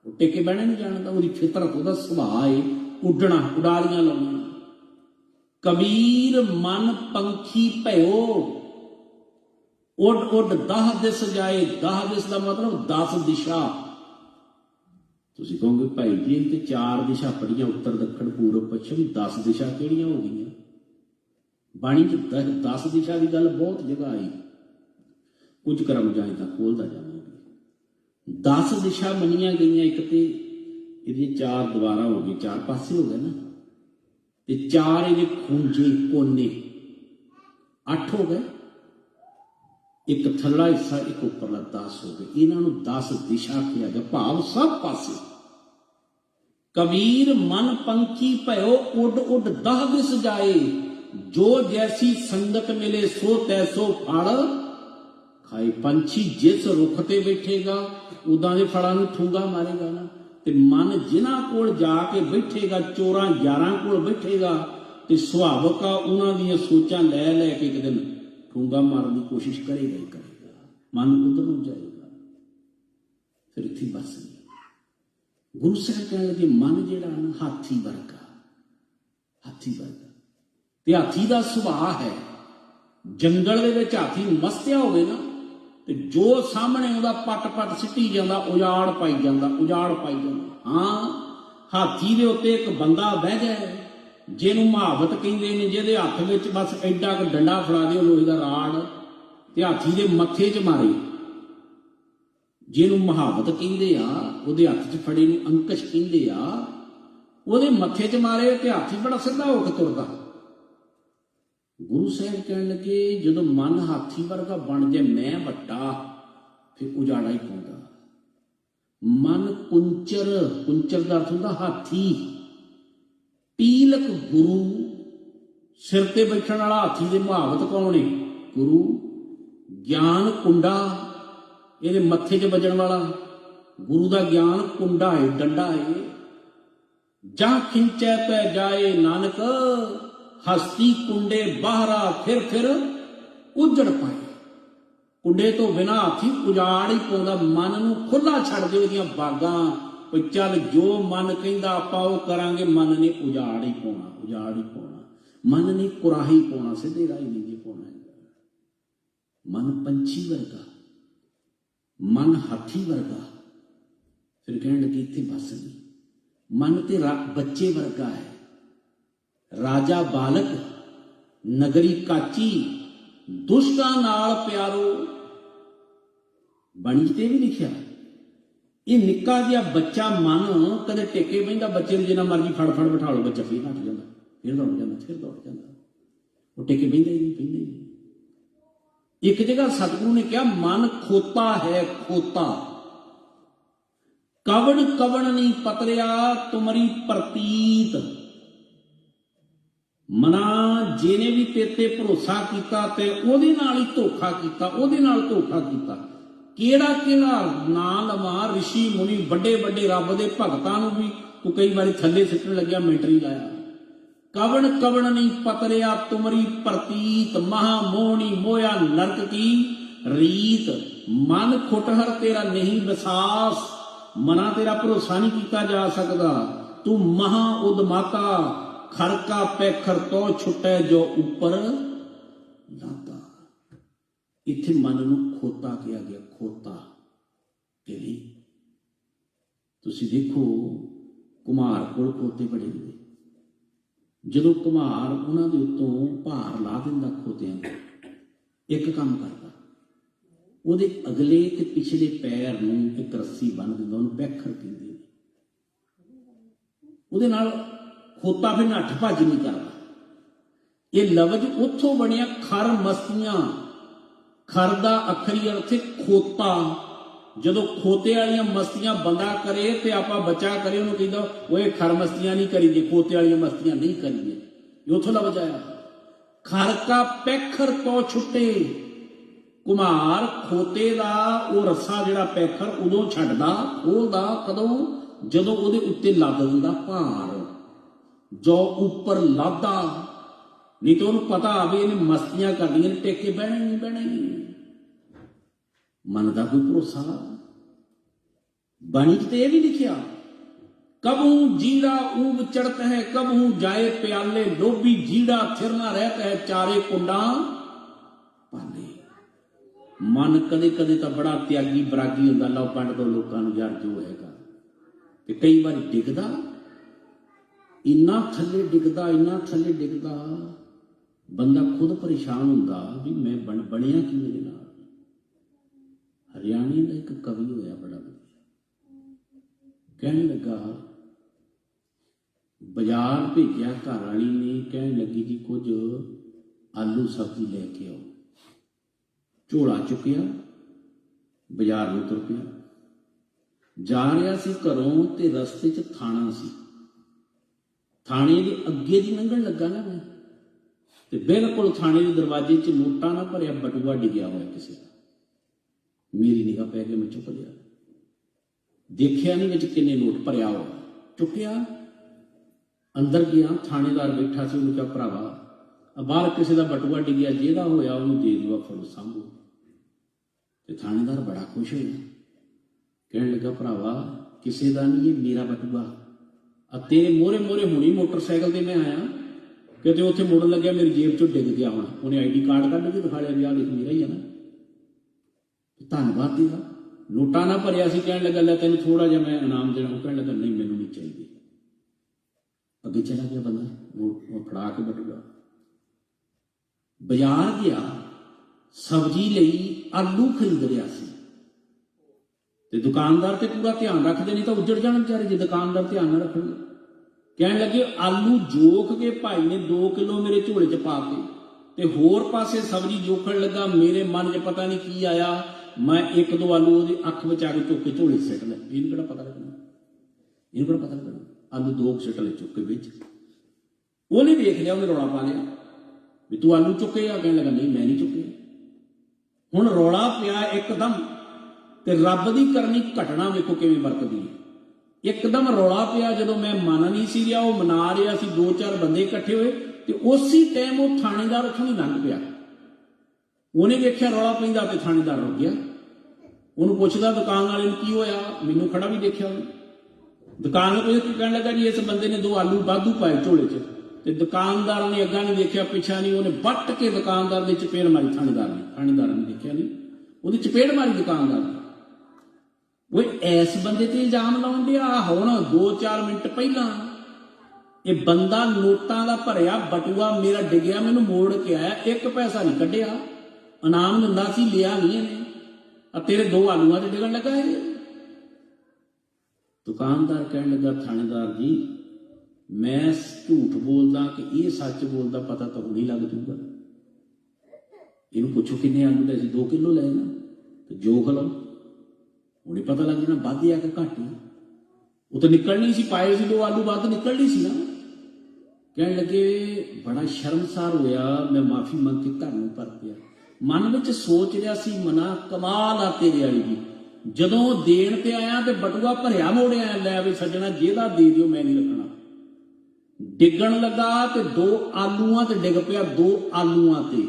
ਉਹ ਟੇਕੇ ਬਹਿਣੇ ਨਹੀਂ ਜਾਣਦਾ। ਉਹਦੀ ਫਿਤਰਤ, ਉਹਦਾ ਸੁਭਾਅ ਹੈ ਉੱਡਣਾ, ਉਡਾਰੀਆਂ ਲਾਉਣੀਆਂ। ਕਬੀਰ ਮਨ ਪੰਖੀ ਭਇਓ, ਉੱਡ ਉੱਡ 10 ਦਿਸ ਜਾਏ। 10 ਦਿਸ ਦਾ ਮਤਲਬ 10 ਦਿਸ਼ਾ। ਤੁਸੀਂ ਕਹੋਗੇ ਭਾਈ ਜੀ ਇਹ ਤੇ 4 ਦਿਸ਼ਾ ਪੜੀਆਂ, ਉੱਤਰ ਦੱਖਣ ਪੂਰਬ ਪੱਛਮ, 10 ਦਿਸ਼ਾ ਕਿਹੜੀਆਂ ਹੋ ਗਈਆਂ? ਬਾਣੀ 'ਚ 10 ਦਿਸ਼ਾ ਦੀ ਗੱਲ ਬਹੁਤ ਜਗ੍ਹਾ ਆਈ, ਕੁਝ ਕਰਮ ਜਾਏ ਤਾਂ ਖੋਲਦਾ ਜਾਵਾਂਗੇ। 10 ਦਿਸ਼ਾ ਮੰਨੀਆਂ ਗਈਆਂ। ਇੱਕ ਤੇ ਇਹਦੀਆਂ 4 ਦੀਵਾਰਾਂ ਹੋ ਗਈਆਂ, 4 ਪਾਸੇ ਹੋ ਗਏ ਨਾ, ਤੇ 4 ਇਹਦੇ ਖੂੰਜੇ ਕੋਨੇ, 8 ਹੋ ਗਏ। ਇੱਕ ਥੱਲਾ ਹਿੱਸਾ, ਇੱਕ ਉੱਪਰਲਾ, 10 ਹੋ ਗਏ। ਇਹਨਾਂ ਨੂੰ 10 ਦਿਸ਼ਾ ਕਿਹਾ ਗਿਆ, ਭਾਵ ਸਭ ਪਾਸੇ। ਕਬੀਰ ਮਨ ਪੰਖੀ ਭਇਓ, ਉੱਡ ਉੱਡ 10 ਦਿਸ ਜਾਏ। ਜੋ ਜੈਸੀ ਸੰਗਤ ਮਿਲੇ ਸੋ ਤੈਸੋ ਫਲ ਖਾਏ। ਪੰਛੀ ਜਿਸ ਰੁੱਖ ਤੇ ਬੈਠੇਗਾ ਉਦਾਂ ਦੇ ਫਲਾਂ ਨੂੰ ਠੂੰਗਾ ਮਾਰੇਗਾ ਨਾ। ਤੇ ਮਨ ਜਿਨ੍ਹਾਂ ਕੋਲ ਜਾ ਕੇ ਬੈਠੇਗਾ, ਚੋਰਾਂ ਯਾਰਾਂ ਕੋਲ ਬੈਠੇਗਾ, ਤੇ ਸੁਭਾਵਕ ਆ ਉਹਨਾਂ ਦੀਆਂ ਸੋਚਾਂ ਲੈ ਲੈ ਕੇ ਇੱਕ ਦਿਨ ਠੂੰਗਾ ਮਾਰਨ ਦੀ ਕੋਸ਼ਿਸ਼ ਕਰੇਗਾ ਹੀ ਕਰੇਗਾ। ਮਨ ਉਧਰ ਨੂੰ ਜਾਏਗਾ, ਫਿਰ ਇੱਥੇ ਬਸ ਨਹੀਂ। ਗੁਰੂ ਸਾਹਿਬ ਕਹਿਣ ਲੱਗੇ ਮਨ ਜਿਹੜਾ ਨਾ ਹਾਥੀ ਵਰਗਾ, ਹਾਥੀ ਵਰਗਾ। ਤੇ ਹਾਥੀ ਦਾ ਸੁਭਾਅ ਹੈ, ਜੰਗਲ ਦੇ ਵਿੱਚ ਹਾਥੀ ਮਸਤਿਆ ਹੋਵੇ ਨਾ, ਤੇ ਜੋ ਸਾਹਮਣੇ ਉਹਦਾ ਪੱਟ ਪੱਟ ਸਿੱਟੀ ਜਾਂਦਾ, ਉਜਾੜ ਪਾਈ ਜਾਂਦਾ, ਉਜਾੜ ਪਾਈ ਜਾਂਦਾ। ਹਾਂ, ਹਾਥੀ ਦੇ ਉੱਤੇ ਇੱਕ ਬੰਦਾ ਬਹਿ ਜਾਏ, ਜਿਹਨੂੰ ਮੁਹਾਵਤ ਕਹਿੰਦੇ ਨੇ, ਜਿਹਦੇ ਹੱਥ ਵਿੱਚ ਬਸ ਐਡਾ ਕੁ ਡੰਡਾ ਫੜਾ ਦਿਓ ਲੋਹੇ ਦਾ ਰਾੜ, ਤੇ ਹਾਥੀ ਦੇ ਮੱਥੇ 'ਚ ਮਾਰੇ, ਜਿਹਨੂੰ ਮੁਹਾਵਤ ਕਹਿੰਦੇ ਆ, ਉਹਦੇ ਹੱਥ 'ਚ ਫੜੇ ਨੂੰ ਅੰਕਸ਼ ਕਹਿੰਦੇ ਆ, ਉਹਦੇ ਮੱਥੇ 'ਚ ਮਾਰੇ ਤੇ ਹਾਥੀ ਬੜਾ ਸਿੱਧਾ ਹੋ ਕੇ ਤੁਰਦਾ। ਗੁਰੂ ਸਾਹਿਬ ਕਹਿਣ ਲੱਗੇ ਜਦੋਂ ਮਨ ਹਾਥੀ ਵਰਗਾ ਬਣ ਜਾਏ, ਮੈਂ ਵੱਡਾ, ਫਿਰ ਉਜਾੜਾ ਹੀ ਪਾਉਂਦਾ। मन कुंचर, कुंचर का अर्थ होता हाथी। पीलक गुरु, सिर ते बैठण वाला हाथी दे मुहावत कौन है? गुरु। ज्ञान कुंडा, ये मत्थे च बजण वाला गुरु का ज्ञान कुंडा है, डंडा है। जा खिंचै पै जाए नानक, हस्ती कुंडे बाहरा फिर उजड़ पाए। कुंडे तो बिना हाथी उजाड़ ही पाउंदा। मन नूं खुला छड्ड दिओ इहदियां बागां, कोई चल जो मन कहंदा आपां ओह करांगे। मन ने उजाड़ ही पाउणा, उजाड़ ही पाउणा। मन ने कुराही पाउणा, सीधे राह नहीं जे पाउणा। मन पंछी वर्गा, मन हाथी वर्गा। फिर कहण लगे इत्थे बस नहीं। मन ते बच्चे वर्गा है, राजा बालक नगरी काची, दुष्टां नाल प्यारो। बाणी ते भी लिखिया ये निक्का जिहा बच्चा मन कदे टेके बहिंदा। बच्चे जिन्ना मर्जी फड़ फड़ बिठा लो, बच्चा फिर नੱਠ ਜਾਂਦਾ, फिर दौड़ ਜਾਂਦਾ, फिर दौड़ ਜਾਂਦਾ। वो टेके बहिंदा ही नहीं, बहिंदा ही नहीं। एक जगह सतगुरु ने कहा मन खोता है, खोता। कवण कवण नहीं पतरिया तुमरी प्रतीत। मना जिने भी तेते भरोसा किया ते ओदे नाल ही धोखा किया, ओदे नाल धोखा किया। केड़ा केड़ा ना लवां, ऋषि मुनि बड़े बड़े रब दे भगतां नूं भी तू कई बार थल्ले सिੱਟਣ लग्या, मिंटरी लाया। कवण कवण नहीं पतरिया तुमरी प्रतीत, महामोहनी मोया नरक की रीत। मन खुटहर तेरा नहीं विसास, मना तेरा भरोसा नहीं किया जा सकता। तू महा उदमाता, खरका पैखर तो छुटे जो ऊपर लाता। इत्थे मन नूं खोता कहा गया, खोता। तेरी तुसीं देखो कुम्हार कोल खोते बड़े हुंदे। ਜਦੋਂ कुम्हार उन्हां दे उत्तों भार ला दिंदा खोतिਆਂ ਦਾ, एक काम करदा, ਉਹਦੇ अगले ते पिछले पैर नूं एक रस्सी बन दिंदा, ਉਹਨੂੰ ਪੈਖਰ ਕਹਿੰਦੇ ਨੇ। ਉਹਦੇ ਨਾਲ खोता फिर नੱਠ ਭੱਜ नहीं करदा। ये लफ्ज उत्थों बनिया खर मस्तियां। खर दा अखरी अर्थ है खोता। ਜਦੋਂ खोते वाली मस्तियां बंदा करे तो आप बचा करे, उन्होंने कहता वो खर मस्तियां नहीं करी दी, खोते वाली मस्तियां नहीं करी दी। उथों लफ्ज आया। खर का पैखर तो छुट्टे। कुम्हार खोते का वो रस्सा जिहड़ा पैखर उदों छड्डदा, खोलदा कदों? जदों उहदे उत्ते लद दिंदा भार, जो ऊपर लादा। नहीं तो उन्होंने पता आवे इन्हें मस्तियां करनियां, टेके बहना ही नहीं, बहना ही नहीं। मन का कोई भरोसा? बाणी ते यह भी लिखिया, कबू जीड़ा ऊब चढ़त है, कबू जाए प्याले डोबी। जीड़ा थिर ना रहता है, चारे कुंडा पाले। मन कदे कदे तो बड़ा त्यागी बरागी हुंदा, लो पंड दो लोकां नूं यार जो हैगा। ते कई बार डिगदा, इन्ना थल्ले डिगदा, इन्ना थल्ले डिगदा, बंदा खुद परेशान हुंदा भी मैं बनिया कि मेरे नाल। हरियाणे का एक कवि होया बड़ा वधिया, कहने लगा बाजार भेजिया घर वाली ने, कहने लगी जी कुछ आलू सब्जी लैके आओ। झोला चुकिया बाजार में तुर पिया। जा रहा सी घरों ते रस्ते च थाना सी। थाने के अगे दी लंघण लगा ना मैं, ते बिल्कुल थाने के दरवाजे च नोटा ना भरिया बटुआ डिग्या हुआ किसी का। मेरी निगाह पै गई, मैं चुप लिया। देखिया नहीं विच किन्ने नोट भरिया हुआ। चुकिया अंदर गया, थानेदार बैठा से, उन्होंने कहा भरावा बाहर किसी का बटुआ डिग्या, जेदा होया उन्होंने दे दो, फड़ो सांभो। तो थानेदार बड़ा खुश होया, कहने लगा भरावा किसी का नहीं, ये मेरा बटुआ। तेरे मोहरे मोहरे हुणी मोटरसाइकिल से मैं आया, कितने उत्थे मुड़न लग्या मेरी जेब चो डिग गया होना। उन्हें ID कार्ड कढ़ के दिखा लिया भी आ लिख मेरा ही है ना। धन्यवाद देगा। नोटा ना भरिया सी, कहने लगा लै तेन थोड़ा जहा मैं इनाम देना। वो कहने लगा नहीं मैनू नहीं चाहिए। अगे चला गया बंदा, वो फड़ा के बटुआ। बाजार गया, सब्जी लई आलू खरीद रहा सी। ते दुकानदार ते पूरा ध्यान रखते, नहीं तो उजड़ जाने बेचारे जे दुकानदार ध्यान ना रखेंगे। कहने लगे आलू जोक के भाई ने 2 किलो मेरे झोले च पा के, ते होर पासे सब्जी जोखण लगा। मेरे मन च पता नहीं की आया, मैं एक दो आलू ਉਹਦੀ ਅੱਖ ਬਚਾ ਕੇ ਚੁੱਕ ਕੇ ਝੋਲੇ ਸਿੱਟ ਲੈ, ਇਹਨੂੰ ਕਿਹੜਾ ਪਤਾ ਲੱਗਣਾ, ਇਹਨੂੰ ਕਿਹੜਾ ਪਤਾ ਲੱਗਣਾ। ਆਲੂ ਦੋ ਸਿੱਟ ਲੈ ਚੁੱਕ ਕੇ ਵਿੱਚ, ਉਹਨੇ ਵੇਖ ਲਿਆ, ਉਹਨੇ ਰੌਲਾ ਪਾ ਲਿਆ ਵੀ ਤੂੰ ਆਲੂ ਚੁੱਕੇ ਆ, ਕਹਿਣ ਲੱਗਾ ਨਹੀਂ ਮੈਂ ਨਹੀਂ ਚੁੱਕੇ। ਹੁਣ ਰੌਲਾ ਪਿਆ ਇੱਕਦਮ, ਤੇ ਰੱਬ ਦੀ ਕਰਨੀ ਘਟਨਾ ਵੇਖੋ ਕਿਵੇਂ ਵਰਤਦੀ ਹੈ। ਇੱਕਦਮ ਰੌਲਾ ਪਿਆ, ਜਦੋਂ ਮੈਂ ਮੰਨ ਨਹੀਂ ਸੀ ਰਿਹਾ, ਉਹ ਮਨਾ ਰਿਹਾ ਸੀ, ਦੋ ਚਾਰ ਬੰਦੇ ਇਕੱਠੇ ਹੋਏ, ਤੇ ਉਸੇ ਟਾਈਮ ਉਹ ਥਾਣੇਦਾਰ ਉੱਥੋਂ ਦੀ ਲੰਘ ਪਿਆ। ਉਹਨੇ ਵੇਖਿਆ ਰੌਲਾ ਪੈਂਦਾ ਤੇ ਥਾਣੇਦਾਰ ਰੁਕ ਗਿਆ। ਉਹਨੂੰ ਪੁੱਛਦਾ ਦੁਕਾਨ ਵਾਲੇ ਨੂੰ ਕੀ ਹੋਇਆ, ਮੈਨੂੰ ਖੜਾ ਵੀ ਦੇਖਿਆ ਉਹਨੇ। ਦੁਕਾਨ ਵਾਲੇ ਕੀ ਕਹਿਣ ਲੱਗਾ, ਜੀ ਇਸ ਬੰਦੇ ਨੇ ਦੋ ਆਲੂ ਵਾਧੂ ਪਾਏ ਝੋਲੇ 'ਚ, ਤੇ ਦੁਕਾਨਦਾਰ ਨੇ ਅੱਗਾ ਨਹੀਂ ਦੇਖਿਆ ਪਿੱਛਾ ਨਹੀਂ, ਉਹਨੇ ਵੱਟ ਕੇ ਦੁਕਾਨਦਾਰ ਦੇ ਚਪੇੜ ਮਾਰੀ। ਥਾਣੇਦਾਰ ਨੇ ਦੇਖਿਆ ਨਹੀਂ, ਉਹਦੀ ਚਪੇੜ ਮਾਰੀ ਦੁਕਾਨਦਾਰ ਨੇ। ਉਹ ਇਸ ਬੰਦੇ ਤੇ ਇਲਜ਼ਾਮ ਲਾਉਣ ਡਿਆ। ਹੁਣ 2-4 ਮਿੰਟ ਪਹਿਲਾਂ ਇਹ ਬੰਦਾ ਨੋਟਾਂ ਦਾ ਭਰਿਆ ਬਟੂਆ ਮੇਰਾ ਡਿੱਗਿਆ, ਮੈਨੂੰ ਮੋੜ ਕੇ ਆਇਆ, 1 ਪੈਸਾ ਨਹੀਂ ਕੱਢਿਆ, ਇਨਾਮ ਦਿੰਦਾ ਸੀ, ਲਿਆ ਨਹੀਂ ਇਹਨੇ, ਆ ਤੇਰੇ 2 ਆਲੂਆਂ ਤੇ ਡਿੱਗਣ ਲੱਗਾ ਇਹ। ਦੁਕਾਨਦਾਰ ਕਹਿਣ ਲੱਗਾ, ਥਾਣੇਦਾਰ ਜੀ ਮੈਂ ਝੂਠ ਬੋਲਦਾ ਕਿ ਇਹ ਸੱਚ ਬੋਲਦਾ, ਪਤਾ ਤਾਂ ਹੁਣੀ ਲੱਗ ਜੂਗਾ। ਇਹਨੂੰ ਪੁੱਛੋ ਕਿੰਨੇ ਆਲੂ ਲਏ ਸੀ, 2 ਕਿਲੋ ਲਏ ਨਾ, ਤੇ ਜੋਖ ਲਓ, ਹੁਣੇ ਪਤਾ ਲੱਗ ਜਾਣਾ ਵੱਧ ਆ ਕਿ ਘੱਟ। ਉਹ ਤਾਂ ਨਿਕਲਣੀ ਸੀ, ਪਾਏ ਸੀ 2 ਆਲੂ, ਵੱਧ ਨਿਕਲਣੀ ਸੀ ਨਾ। ਕਹਿਣ ਲੱਗੇ ਬੜਾ ਸ਼ਰਮਸਾਰ ਹੋਇਆ, ਮੈਂ ਮਾਫੀ ਮੰਗ ਕੇ ਘਰ ਨੂੰ ਪਰਤਿਆ। ਮਨ ਵਿੱਚ ਸੋਚ ਰਿਹਾ ਸੀ, ਮਨਾ ਕਮਾਲ ਆ ਤੇਰੇ ਵਾਲੀ ਦੀ, ਜਦੋਂ ਦੇਣ ਤੇ ਆਇਆ ਤੇ ਬਟੂਆ ਭਰਿਆ ਮੋੜਿਆ, ਲੈ ਵੀ ਸੱਜਣਾ ਜਿਹਦਾ ਦੇ ਦਿਓ, ਮੈਂ ਨਹੀਂ ਰੱਖਣਾ। ਡਿੱਗਣ ਲੱਗਾ ਤੇ 2 ਆਲੂਆਂ ਤੇ ਡਿੱਗ ਪਿਆ, 2 ਆਲੂਆਂ ਤੇ।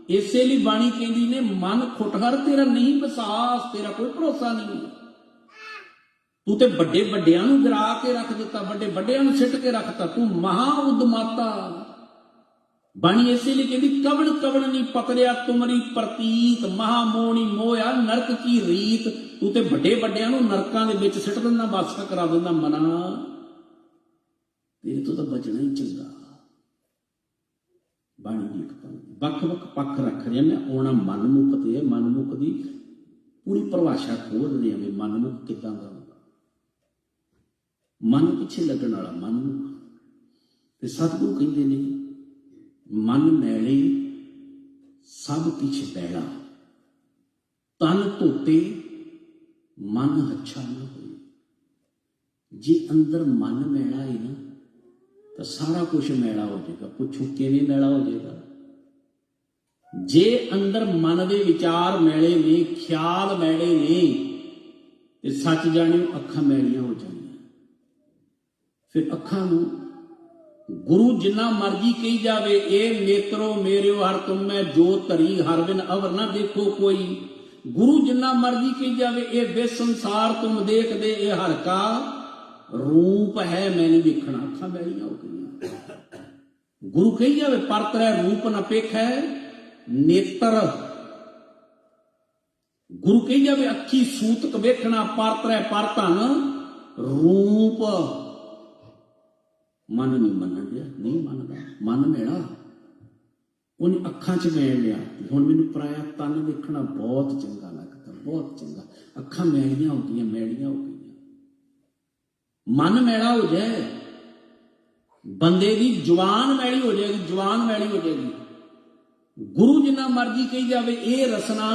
ਇਸੇ ਲਈ ਬਾਣੀ ਕਹਿੰਦੀ ਨੇ, ਮਨ ਖੁੱਟਹਰ ਤੇਰਾ ਨਹੀਂ ਵਿਸਾਸ, ਤੇਰਾ ਕੋਈ ਭਰੋਸਾ ਨਹੀਂ। ਤੂੰ ਤੇ ਵੱਡੇ ਵੱਡਿਆਂ ਨੂੰ ਗਿਰਾ ਕੇ ਰੱਖ ਦਿੱਤਾ, ਵੱਡੇ ਵੱਡਿਆਂ ਨੂੰ ਸਿੱਟ ਕੇ ਰੱਖਤਾ, ਤੂੰ ਮਹਾ ਉਦਮਾਤਾ। ਬਾਣੀ ਇਸੇ ਲਈ ਕਹਿੰਦੀ, ਕਵਣ ਕਵਣ ਨਹੀਂ ਪਕੜਿਆ ਤੁਮਰੀ ਪ੍ਰਤੀਤ, ਮਹਾ ਮੋਹਣੀ ਮੋਇਆ ਨਰਕ ਕੀ ਰੀਤ। ਤੂੰ ਤੇ ਵੱਡੇ ਵੱਡਿਆਂ ਨੂੰ ਨਰਕਾਂ ਦੇ ਵਿੱਚ ਸਿੱਟ ਦਿੰਦਾ, ਬਾਦਸ਼ਾਹ ਕਰਾ ਦਿੰਦਾ। ਮਨਾ ਤੇਰੇ ਤੋਂ ਤਾਂ ਬਚਣਾ ਹੀ ਚੰਗਾ। ਬਾਣੀ ਦੀ ਵੱਖ-ਵੱਖ ਪੱਖ ਰੱਖ ਰਿਹਾ ਮੈਂ। ਆਉਣਾ ਮਨਮੁਖ ਤੇ ਮਨਮੁਖ ਦੀ ਪੂਰੀ ਪਰਿਭਾਸ਼ਾ ਖੋਲ ਰਹੀ ਹਾਂ, ਮਨਮੁਖ ਕਿੱਦਾਂ ਦਾ ਹੁੰਦਾ, ਮਨ ਪਿੱਛੇ ਲੱਗਣ ਵਾਲਾ ਮਨਮੁਖ। ਤੇ ਸਤਿਗੁਰੂ ਕਹਿੰਦੇ ਨੇ, ਮਨ ਮੈਲੇ ਸਭ ਕੁਛ ਬੈਲਾ, ਤਨ ਧੋਤੇ ਮਨ ਅੱਛਾ ਨਾ ਹੋਏ। ਜੇ ਅੰਦਰ ਮਨ ਮੈਲਾ ਹੈ ਨਾ, ਤਾਂ ਸਾਰਾ ਕੁਝ ਮੈਲਾ ਹੋ ਜਾਏਗਾ। ਪੁੱਛੋ ਕਿਵੇਂ ਮੈਲਾ ਹੋ ਜਾਏਗਾ? ਜੇ ਅੰਦਰ ਮਨ ਦੇ ਵਿਚਾਰ ਮੈਲੇ ਨੇ, ਖਿਆਲ ਮੈਲੇ ਨੇ, ਤੇ ਸੱਚ ਜਾਣਿਓ ਅੱਖਾਂ ਮੈਲੀਆਂ ਹੋ ਜਾਣੀਆਂ। ਫਿਰ ਅੱਖਾਂ ਨੂੰ ਗੁਰੂ ਜਿੰਨਾ ਮਰਜੀ ਕਹੀ ਜਾਵੇ, ਇਹ ਨੇਤਰੋ ਮੇਰਿਓ ਹਰ ਤੁਮੈ ਜੋ ਧਰੀ, ਹਰ ਬਿਨ ਅਵਰ ਨਾ ਦੇਖੋ ਕੋਈ। ਗੁਰੂ ਜਿੰਨਾ ਮਰਜੀ ਕਹੀ ਜਾਵੇ, ਇਹ ਵੇ ਸੰਸਾਰ ਤੁਮ ਦੇਖਦੇ, ਇਹ ਹਰ ਕਾ ਰੂਪ ਹੈ, ਮੈਂ ਨਹੀਂ ਵੇਖਣਾ। ਅੱਖਾਂ ਮੈਲੀਆਂ ਹੋ ਗਈਆਂ। ਗੁਰੂ ਕਹੀ ਜਾਵੇ, ਪਰਤਰੈ ਰੂਪ ਨ ਪੇਖੈ ਨੇਤਰ। ਗੁਰੂ ਕਹੀ ਜਾਵੇ, ਅੱਖੀ ਸੂਤਕ ਵੇਖਣਾ, ਪਰਤਰੈ ਪਰ ਧਨ ਰੂਪ। ਮਨ ਨਹੀਂ ਮੰਨਣ ਡਿਆ, ਨਹੀਂ ਮੰਨਦਾ, ਮਨ ਮੈਲਾ। ਉਹਨੇ ਅੱਖਾਂ 'ਚ ਮੈਲ ਲਿਆ। ਹੁਣ ਮੈਨੂੰ ਪਰਾਇਆ ਤਨ ਵੇਖਣਾ ਬਹੁਤ ਚੰਗਾ ਲੱਗਦਾ, ਬਹੁਤ ਚੰਗਾ। ਅੱਖਾਂ ਮੈਲੀਆਂ ਹੋ ਗਈਆਂ, ਮੈਲੀਆਂ ਹੋ ਗਈਆਂ। ਮਨ ਮੈਲਾ ਹੋ ਜਾਏ, ਬੰਦੇ ਦੀ ਜ਼ੁਬਾਨ ਮੈਲੀ ਹੋ ਜਾਏਗੀ, ਜ਼ੁਬਾਨ ਮੈਲੀ ਹੋ ਜਾਏਗੀ। ਗੁਰੂ ਜਿੰਨਾ ਮਰਜੀ ਕਹੀ ਜਾਵੇ, ਇਹ ਰਸਨਾ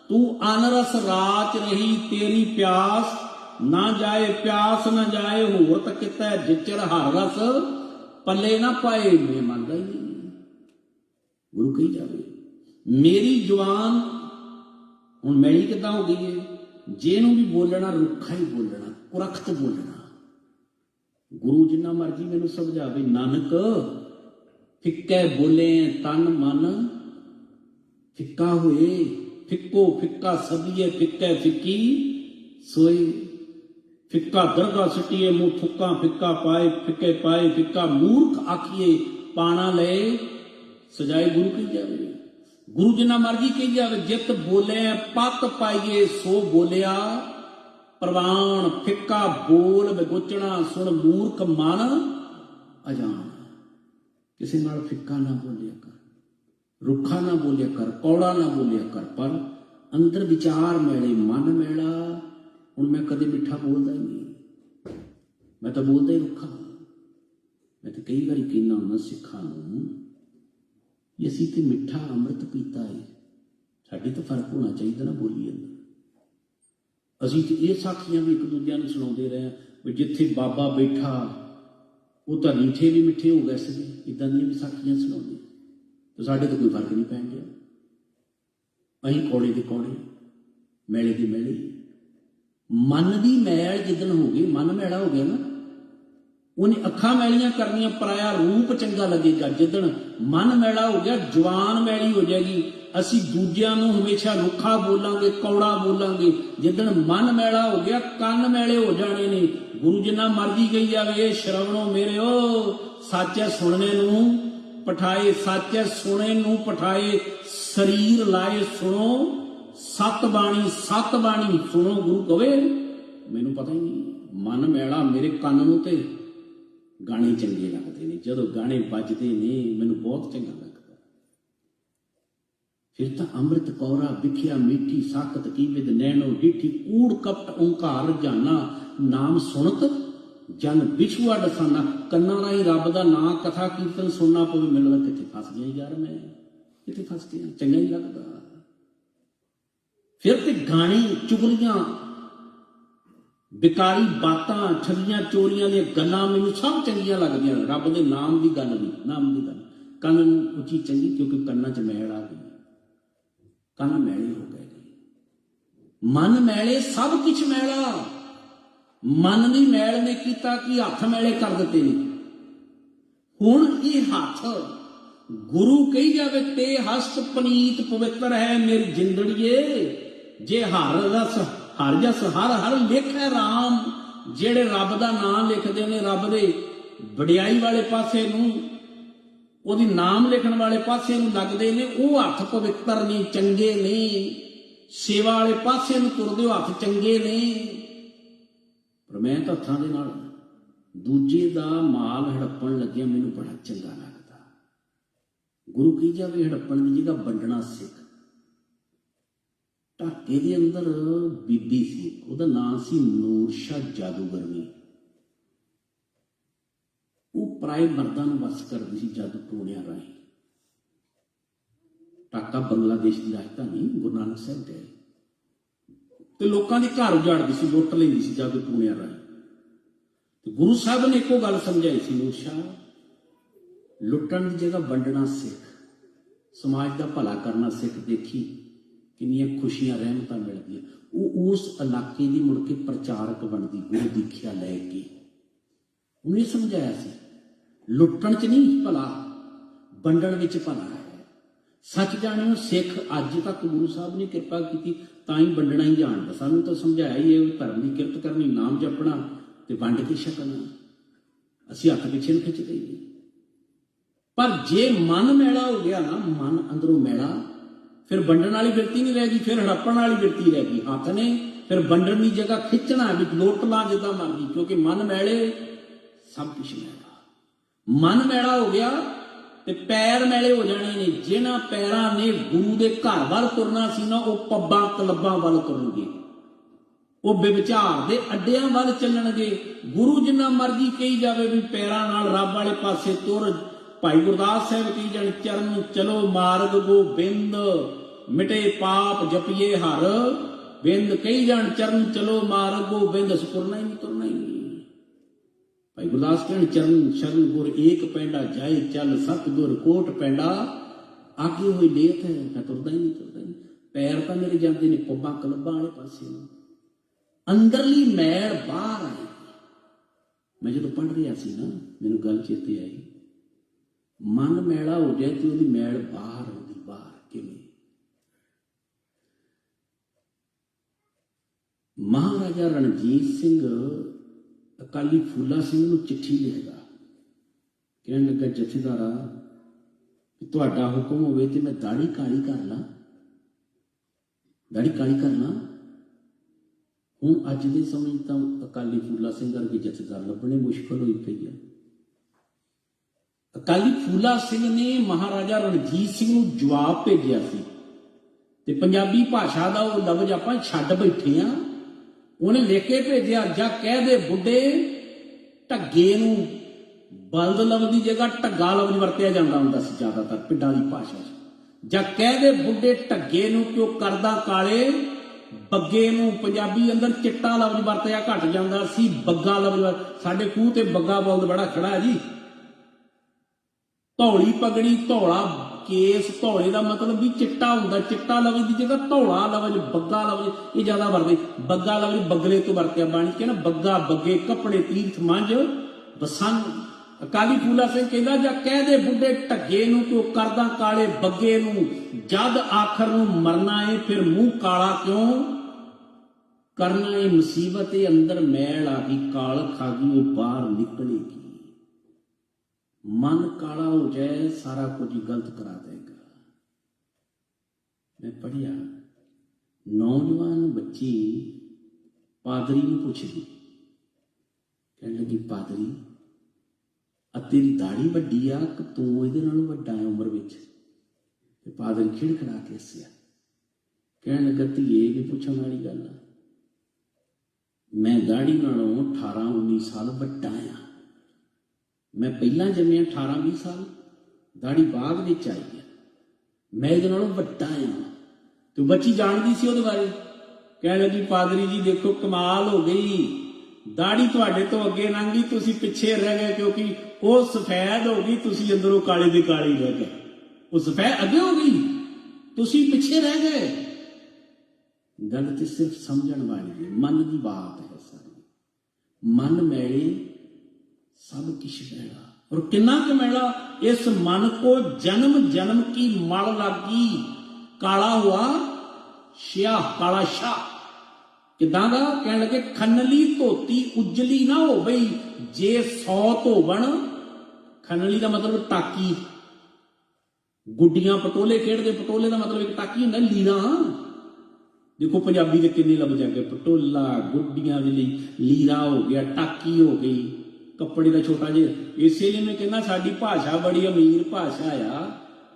ਤੂੰ ਅਨਰਸ ਰਾਚ ਰਹੀ, ਤੇਰੀ ਪਿਆਸ ਨਾ ਜਾਏ, ਪਿਆਸ ਨਾ ਜਾਏ ਹੋਰ ਤਾਂ ਕਿਤਾ, ਜਿਚਰ ਹਰ ਰਸ ਪੱਲੇ ਨਾ ਪਾਏ। ਮੈਂ ਮੰਨਦਾ ਹੀ ਨਹੀਂ। ਗੁਰੂ ਕਹੀ ਜਾਵੇ, ਮੇਰੀ ਜ਼ੁਬਾਨ ਹੁਣ ਮੈਲੀ ਕਿੱਦਾਂ ਹੋ ਗਈ ਹੈ? ਜਿਹਨੂੰ ਵੀ ਬੋਲਣਾ ਰੁੱਖਾ ਹੀ ਬੋਲਣਾ, ਕੁਰਖਤ ਬੋਲਣਾ। ਗੁਰੂ ਜਿੰਨਾ ਮਰਜੀ ਮੈਨੂੰ ਸਮਝਾਵੇ, ਨਾਨਕ ਫਿੱਕੇ ਬੋਲੇ ਤਨ ਮਨ ਫਿੱਕਾ ਹੋਏ, ਫਿੱਕੋ ਫਿੱਕਾ ਸਦੀਏ, ਫਿੱਕੇ ਫਿੱਕੀ ਸੋਏ। ਫਿੱਕਾ ਦਰਗਾ ਸਿੱਟੀਏ, ਮੂੰਹ ਥੁੱਕਾ ਫਿੱਕਾ ਪਾਏ, ਫਿੱਕੇ ਪਾਏ ਫਿੱਕਾ ਮੂਰਖ ਆਖੀਏ, ਪਾਣਾ ਲਏ ਸਜਾਏ। ਗੁਰੂ ਕਹੀ ਜਾਵੇ, ਗੁਰੂ ਜਿੰਨਾ ਮਰਜੀ ਕਹੀ ਜਾਵੇ, ਜਿਤ ਬੋਲੇ ਪੱਤ ਪਾਈਏ ਸੋ ਬੋਲਿਆ ਪ੍ਰਵਾਨ। ਫਿੱਕਾ ਬੋਲ ਵਿਗੋਚਣਾ, ਸੁਣ ਮੂਰਖ ਮਨ ਅਜਾਣ। ਕਿਸੇ ਨਾਲ ਫਿੱਕਾ ਨਾ ਬੋਲਿਆ ਕਰ, ਰੁੱਖਾ ਨਾ ਬੋਲਿਆ ਕਰ, ਕੌੜਾ ਨਾ ਬੋਲਿਆ ਕਰ, ਪਰ ਅੰਦਰ ਵਿਚਾਰ ਮੈਲੇ, ਮਨ ਮੈਲਾ। ਹੁਣ ਮੈਂ ਕਦੇ ਮਿੱਠਾ ਬੋਲਦਾ ਹੀ ਨਹੀਂ, ਮੈਂ ਤਾਂ ਬੋਲਦਾ ਹੀ ਰੁੱਖਾ। ਮੈਂ ਤਾਂ ਕਈ ਵਾਰੀ ਕਹਿੰਦਾ ਹੁੰਦਾ ਸਿੱਖਾਂ ਨੂੰ, ਅਸੀਂ ਤੇ ਮਿੱਠਾ ਅੰਮ੍ਰਿਤ ਪੀਤਾ ਹੈ, साडी तो फर्क होना चाहिए ना बोली अंदर। असीं तो ये साखियां भी एक दूजिਆਂ ਨੂੰ सुणाਉਂਦੇ रहे भी जिथे बाबा बैठा वो तो रीठे भी मिठे हो गए सी, इदां ਦੀਆਂ भी साखियां सुणाਉਂਦੇ तो साडे तो कोई फर्क नहीं पैण दिया। असीं कौड़े दे कौड़े, मैले दे मैले। मन की मैल जिदन हो गई, मन मैला हो गया ना, उन्हें अखां मैलियां करनियां, पराया रूप चंगा लगेगा। जिदन मन मैला हो गया, जवान मैली हो जाएगी। असी दूजिਆਂ ਨੂੰ हमेशा रुखा बोलांगे, कौड़ा बोलांगे। जिदन मन मैला हो गया, कन मैले हो जाने ने। गुरु जिन्ना मर्जी कही जावे, श्रवणों मेरे ओ सच है सुनने नूं पठाए, सच है सुने नूं पठाए, शरीर लाए सुनो सत बाणी सुनो। गुरु कहे मैनू पता ही नहीं, मन मैला, मेरे कन नूं ते गाने चंगे लगते ने। जदों गाने बजते ने मैनू बहुत चंगा लगता। फिर तो अमृत कौरा विख्या मीठी, साकत की विद नैनो डिठी, कूड़ कपट ओंकार जाना, नाम सुनत जन विछुआ डसाना। कन्ना राही रब दा नां कथा कीर्तन सुनना पवे, मैनू लगदा कित्थे फस गया यार, मैं कित्थे फस गया, चंगा नहीं लगता। फिर तो गाने, चुगलियां, बेकारी बातां, ठगियां चोरियां दी गल्लां मैनू सब चंगियां लगदियां। रब दे नाम दी गल नहीं, नाम दी गल। कन उची चंगी, क्योंकि कन्ना च मैल आ गई, कन मैले हो गए। मन मैले, सब कुछ मैला। मन दी मैल ने कीता कि हथ मैले कर दिते ने। हुण ये हथ गुरु कही जावे, ते हस्त पनीत पवित्र है मेरी जिंदड़िए, जे हर रस हर जस हर हर लिखै राम। जेड़े रब दा नाम लिखदे ने, रब दे वडियाई वाले पासे नूं, ਉਹਦੀ नाम लिखण वाले पासे नूं लगदे ने, ਉਹ हथ पवित्र ने, चंगे ने। सेवा वाले पासे नूं तुरदे हो, हथ चंगे ने। पर मैं तो हत्थां दे नाल दूजे दा माल हड़प्पण लग्गिया, मैनूं बड़ा चंगा लगदा। गुरु कही जावे हड़प्पण दी जगह वंडना सिख। ढाके दे अंदर बीबी सी, ਉਹਦਾ नाम सी नूरशाह जादूगरनी। ਉਹ ਪਰਾਏ ਮਰਦਾਂ ਨੂੰ ਵਸ ਕਰਦੀ ਸੀ ਜਾਦੂ ਟੂਣਿਆਂ ਰਾਹੀਂ। ਢਾਕਾ ਬੰਗਲਾਦੇਸ਼ ਦੀ ਰਾਜਧਾਨੀ, ਗੁਰੂ ਨਾਨਕ ਸਾਹਿਬ ਦੇ, ਤੇ ਲੋਕਾਂ ਦੇ ਘਰ ਉਜਾੜਦੀ ਸੀ, ਲੁੱਟ ਲੈਂਦੀ ਸੀ ਜਾਦੂ ਟੂਣਿਆਂ ਰਾਹੀਂ। ਤੇ ਗੁਰੂ ਸਾਹਿਬ ਨੇ ਇੱਕੋ ਗੱਲ ਸਮਝਾਈ ਸੀ, ਨੂਰਸ਼ਾਹ, ਲੁੱਟਣ ਦੀ ਜਗ੍ਹਾ ਵੰਡਣਾ ਸਿੱਖ, ਸਮਾਜ ਦਾ ਭਲਾ ਕਰਨਾ ਸਿੱਖ। ਦੇਖੀ ਕਿੰਨੀਆਂ ਖੁਸ਼ੀਆਂ ਰਹਿਮਤਾਂ ਮਿਲਦੀਆਂ। ਉਹ ਉਸ ਇਲਾਕੇ ਦੀ ਮੁੜ ਕੇ ਪ੍ਰਚਾਰਕ ਬਣਦੀ, ਗੁਰੂ ਦੀਖਿਆ ਲੈ ਕੇ। ਉਹਨੇ ਸਮਝਾਇਆ ਸੀ, ਲੁੱਟਣ 'ਚ ਨਹੀਂ ਭਲਾ, ਵੰਡਣ ਵਿੱਚ ਭਲਾ ਹੈ। ਸੱਚ ਜਾਣਿਓ ਸਿੱਖ ਅੱਜ ਤੱਕ ਗੁਰੂ ਸਾਹਿਬ ਨੇ ਕਿਰਪਾ ਕੀਤੀ ਤਾਂ ਹੀ ਵੰਡਣਾ ਹੀ ਜਾਣਦਾ। ਸਾਨੂੰ ਤਾਂ ਸਮਝਾਇਆ ਹੀ ਹੈ, ਧਰਮ ਦੀ ਕਿਰਤ ਕਰਨੀ, ਨਾਮ ਜਪਣਾ ਤੇ ਵੰਡ ਕੇ ਛਕਣਾ। ਅਸੀਂ ਹੱਥ ਪਿੱਛੇ ਨੂੰ ਖਿੱਚ ਦਈਏ। ਪਰ ਜੇ ਮਨ ਮੈਲਾ ਹੋ ਗਿਆ ਨਾ, ਮਨ ਅੰਦਰੋਂ ਮੈਲਾ, ਫਿਰ ਵੰਡਣ ਵਾਲੀ ਬਿਰਤੀ ਨਹੀਂ ਰਹਿ ਗਈ, ਫਿਰ ਹੜੱਪਣ ਵਾਲੀ ਬਿਰਤੀ ਰਹਿ ਗਈ। ਹੱਥ ਨੇ ਫਿਰ ਵੰਡਣ ਦੀ ਜਗ੍ਹਾ ਖਿੱਚਣਾ, ਵਿੱਚ ਲੋਟ ਲਾ ਜਿੱਦਾਂ ਮਰਜੀ, ਕਿਉਂਕਿ ਮਨ ਮੈਲੇ सब कुछ मैला। मन मैला हो गया ते पैर मैले हो जाने ने। जिन्हां पैरां ने गुरु दे घर वल तुरना सी ना, वो पब्बां क्लब्बां वल तुरनगे, वो बेविचार दे अड्डियां वल चलणगे। गुरु जिन्ना मर्जी कही जावे भी पैरां नाल रब वाले पासे तुर। भाई गुरदास साहब कही जाण, चरण चलो मार्ग गोबिंद, मिटे पाप जपिए हर बिंद। कही जाण चरण चलो मार्ग गोबिंद, असीं तुरना ही नहीं, तुरना ही नहीं। भाई गुरदास कहण, चरण शरण गुर एक पैंडा, जाए चल सतगुर कोट पैंडा। आगे हुई लेत है, मैं तुरदा ही नहीं, तुरदा ही नहीं। पैर तो मेरे जाते ने पब्बां क्लब्बां वाले पासे। अंदरली मैल बाहर आई। मैं जो पढ़ रहा सी ना, मैनूं गल चेते आई, मन मैला हो जाए तो उसदी मैल बाहर आउंदी। बाहर किवें? महाराजा रणजीत सिंह अकाली फूला सिंह नूं चिट्ठी लिखदा, कहण लगा, जथेदारा तुहाडा हुक्म होवे ते मैं दाढ़ी काली कर ला, दाढ़ी काली कर ला। हुण अज दे समय तां अकाली फूला सिंह वर्गे जथेदार लभणे मुश्किल होई पई है। अकाली फूला सिंह ने महाराजा रणजीत सिंह नूं जवाब भेजिया सी, ते पंजाबी भाषा दा वो लफ्ज़ आपां छड्ड बैठे आ। ਉਹਨੇ ਲਿਖ ਕੇ ਭੇਜਿਆ, ਜਾਂ ਕਹਿ ਦੇ ਬੁੱਢੇ ਢੱਗੇ ਨੂੰ ਬਲਦ ਲਫ਼ਜ਼ ਦੀ ਜਗ੍ਹਾ ਢੱਗਾ ਲਫ਼ਜ਼ ਵਰਤਿਆ ਜਾਂਦਾ ਹੁੰਦਾ ਸੀ ਜ਼ਿਆਦਾਤਰ ਪਿੰਡਾਂ ਦੀ ਭਾਸ਼ਾ 'ਚ। ਜਾਂ ਕਹਿ ਦੇ ਬੁੱਢੇ ਢੱਗੇ ਨੂੰ ਕਿ ਉਹ ਕਰਦਾ ਕਾਲੇ ਬੱਗੇ ਨੂੰ। ਪੰਜਾਬੀ ਅੰਦਰ ਚਿੱਟਾ ਲਫ਼ਜ਼ ਵਰਤਿਆ ਘਟ ਜਾਂਦਾ ਸੀ, ਬੱਗਾ ਲਫ਼ਜ਼ ਸਾਡੇ ਖੂਹ ਤੇ ਬੱਗਾ ਬੋਲਦ ਬੜਾ ਖੜਾ ਹੈ ਜੀ। ਧੌਲੀ ਪਗੜੀ, ਧੌਲਾ ਕੇਸ, ਧੌਲੇ ਦਾ ਮਤਲਬ ਵੀ ਚਿੱਟਾ ਹੁੰਦਾ। ਚਿੱਟਾ ਲਫ਼ਜ਼ ਦੀ ਜਗ੍ਹਾ ਧੌਲਾ ਲਫ਼ਜ਼, ਬੱਗਾ ਲਫ਼ਜ਼ ਇਹ ਜ਼ਿਆਦਾ ਵਰਤੇ। ਬੱਗਾ ਲਫ਼ਜ਼ ਬਗਲੇ ਤੋਂ ਵਰਤਿਆ ਬਣ ਕੇ ਨਾ, ਬੱਗਾ ਬੱਗੇ ਕੱਪੜੇ ਤੀਰਥ ਮੰਝ ਬਸੰਨ। ਅਕਾਲੀ ਫੂਲਾ ਸਿੰਘ ਕਹਿੰਦਾ ਜਾਂ ਕਹਿ ਦੇ ਬੁੱਢੇ ਢੱਗੇ ਨੂੰ ਕਿ ਉਹ ਕਰਦਾ ਕਾਲੇ ਬੱਗੇ ਨੂੰ, ਜਦ ਆਖਰ ਨੂੰ ਮਰਨਾ ਏ ਫਿਰ ਮੂੰਹ ਕਾਲਾ ਕਿਉਂ ਕਰਨਾ ਏ। ਮੁਸੀਬਤ ਏ ਅੰਦਰ ਮੈਲ ਆ ਗਈ, ਕਾਲ ਖਾ ਗਈ ਉਹ ਬਾਹਰ ਨਿਕਲੇਗੀ। ਮਨ ਕਾਲਾ ਹੋ ਜਾਏ ਸਾਰਾ ਕੁਝ ਹੀ ਗਲਤ ਕਰਾ ਦੇਗਾ। ਮੈਂ ਪੜ੍ਹਿਆ ਨੌਜਵਾਨ ਬੱਚੀ ਪਾਦਰੀ ਨੂੰ ਪੁੱਛਦੀ, ਕਹਿਣ ਲੱਗੀ ਪਾਦਰੀ ਤੇਰੀ ਦਾੜੀ ਵੱਡੀ ਆ ਕਿ ਤੂੰ ਇਹਦੇ ਨਾਲੋਂ ਵੱਡਾ ਹੈ ਉਮਰ ਵਿੱਚ? ਤੇ ਪਾਦਰੀ ਖਿੜਖੜਾ ਕੇ ਹੱਸਿਆ, ਕਹਿਣ ਲੱਗਾ ਧੀਏ ਇਹ ਵੀ ਪੁੱਛਣ ਵਾਲੀ ਗੱਲ ਆ, ਮੈਂ ਦਾੜੀ ਨਾਲੋਂ 18-19 ਸਾਲ ਵੱਡਾ ਆ। ਮੈਂ ਪਹਿਲਾਂ ਜੰਮਿਆ 18-20 ਸਾਲ, ਦਾੜੀ ਬਾਅਦ ਵਿੱਚ ਆਈ ਹੈ, ਮੈਂ ਇਹਦੇ ਨਾਲੋਂ ਵੱਡਾ ਆ। ਤੇ ਬੱਚੀ ਜਾਣਦੀ ਸੀ ਉਹਦੇ ਬਾਰੇ। ਕਹਿਣ ਲੱਗੀ ਪਾਦਰੀ ਜੀ ਦੇਖੋ ਕਮਾਲ ਹੋ ਗਈ, ਦਾੜੀ ਤੁਹਾਡੇ ਤੋਂ ਅੱਗੇ ਲੰਘ ਗਈ, ਤੁਸੀਂ ਪਿੱਛੇ ਰਹਿ ਗਏ, ਕਿਉਂਕਿ ਉਹ ਸਫੈਦ ਹੋ ਗਈ, ਤੁਸੀਂ ਅੰਦਰੋਂ ਕਾਲੇ ਦੀ ਕਾਲੀ ਰਹਿ ਗਏ। ਉਹ ਸਫੈਦ ਅੱਗੇ ਹੋ ਗਈ, ਤੁਸੀਂ ਪਿੱਛੇ ਰਹਿ ਗਏ। ਗੱਲ ਤੇ ਸਿਰਫ ਸਮਝਣ ਵਾਲੀ ਹੈ, ਮਨ ਦੀ ਬਾਤ ਹੈ ਸਾਰੀ। ਮਨ ਮੈਲੇ सब किश मैला, और किन्ना के मैला, इस मन को जन्म जन्म की मल लगी, काला हुआ श्याह, काला शाह। किदां दा कहण लगे खनली धोती उजली ना हो बई जे 100 धोवन। खनली का मतलब टाकी, गुड्डियां पटोले खेडदे, पटोले का मतलब एक टाकी हुंदा लीरा। देखो पंजाबी दे किन्ने लफ्ज़ आ गए, पटोला, गुड्डियां दे लई लीरा हो गया, टाकी हो गई, कपड़े का छोटा जिहा। इसे लिए मैं कहना साडी भाषा बड़ी अमीर भाषा आ।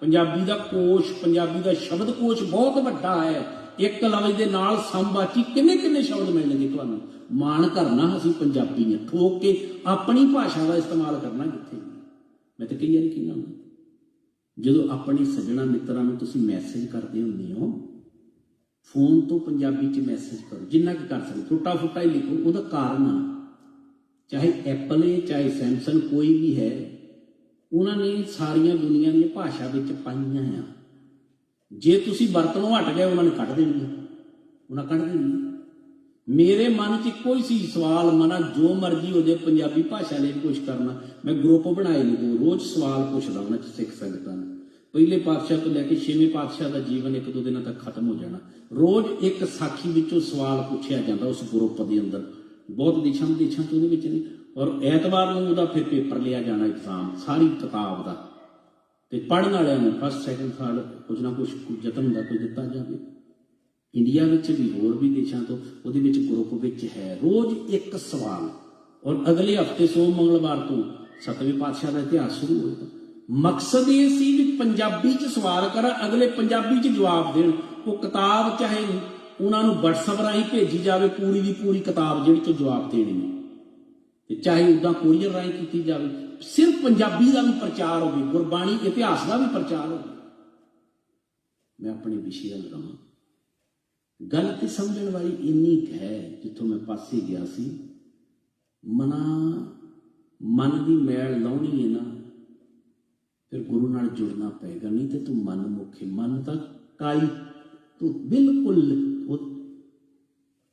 पंजाबी का कोश, पंजाबी का शब्द कोश बहुत वड्डा है। एक लफ्ज़ दे नाल समवाची किन्ने किन्ने शब्द मिलणगे तुहानूं। माण करना असीं पंजाबी ने ठोक के अपनी भाषा का इस्तेमाल करना कित्थे। मैं तो कई वारी कहना जदों अपने सज्जणा मित्रां नूं तुसीं मैसेज करदे हुंदे हो, फोन तो पंजाबी च मैसेज करो, जिन्ना कि कर सकदे, टुटा फुटा ही लिखो। उहदा कारण आ, चाहे एप्पल है चाहे सैमसंग कोई भी है, उन्होंने सारिया दुनिया की भाषा में पाइया आ। जे तुसी बरतनों हट गए उन्होंने कट देनी, उन्हें कट देनी। मेरे मन च कोई सी सवाल मना जो मर्जी हो जाए, पंजाबी भाषा लिए कुछ करना। मैं ग्रुप बनाए ने, दो रोज सवाल पूछदा उन्होंने सिख संगतां नूं। पहले पातशाह तो लैके 6वें पातशाह का जीवन 1-2 दिनों तक खत्म हो जाना। रोज एक साखी विचों सवाल पूछा जाता उस ग्रुप के अंदर, बहुत देशों तो नहीं। और एतवार को फिर पेपर लिया जाना एग्जाम सारी किताब का, तो पढ़ने वालों फस्ट सैकेंड थर्ड कुछ ना कुछ यतन होंगे कोई दिता जाए। इंडिया में भी होर भी देशों तो वो ग्रुप में है रोज एक सवाल। और अगले हफ्ते सोम मंगलवार तो 7वें पातशाह का इतिहास शुरू होगा। मकसद ये सी भी पंजाबी च सवाल कर, अगले पंजाबी च जवाब देन। वो किताब चाहे उन्होंने WhatsApp राही भेजी जाए, पूरी की पूरी किताब जी जवाब देने, चाहे उदा कोरियर राही की जाए, सिर्फ पंजाबी का भी प्रचार हो, गुरबाणी इतिहास का भी प्रचार हो। मैं अपने विषय रहा गल तो समझण वाली इन्नी है, जिथों मैं पासे गया सी, मना मन की मैल लाउणी है ना, फिर गुरु नाल जुड़ना पेगा, नहीं तो तू मन मुखे। मन तो काई तू बिल्कुल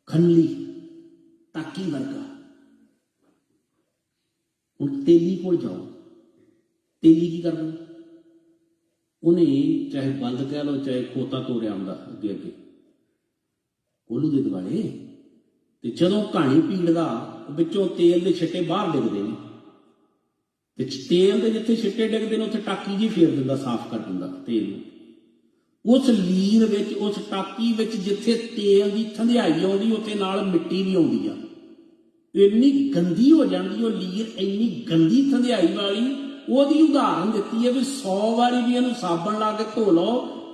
खनली टाकी वर्गा। हुण तेली को जाओ, तेली की करना, उन्हें चाहे बंद कह लो चाहे खोता तोड़िया आंदा अगे अगे कोलू दे दुआले, ते जदों कहानी पीड़दा विचों तेल दे छिट्टे बाहर डिगदे ने, ते तेल दे जिथे छिट्टे डिगदे ने उत्थे टाकी जी फेर दिंदा, साफ कर दिंदा तेल नूं। उस लीर विच, उस टाकी विच जिथे तेल की धंधियाई आउंदी उत्थे नाल मिट्टी भी आउंदी आ। इन्नी गंदी हो जाती वो लीर, इन्नी गंदी धंधियाई वाली। ਉਹਦੀ उदाहरण दी है भी 100 बारी भी इन्हू साबन ला के धो लो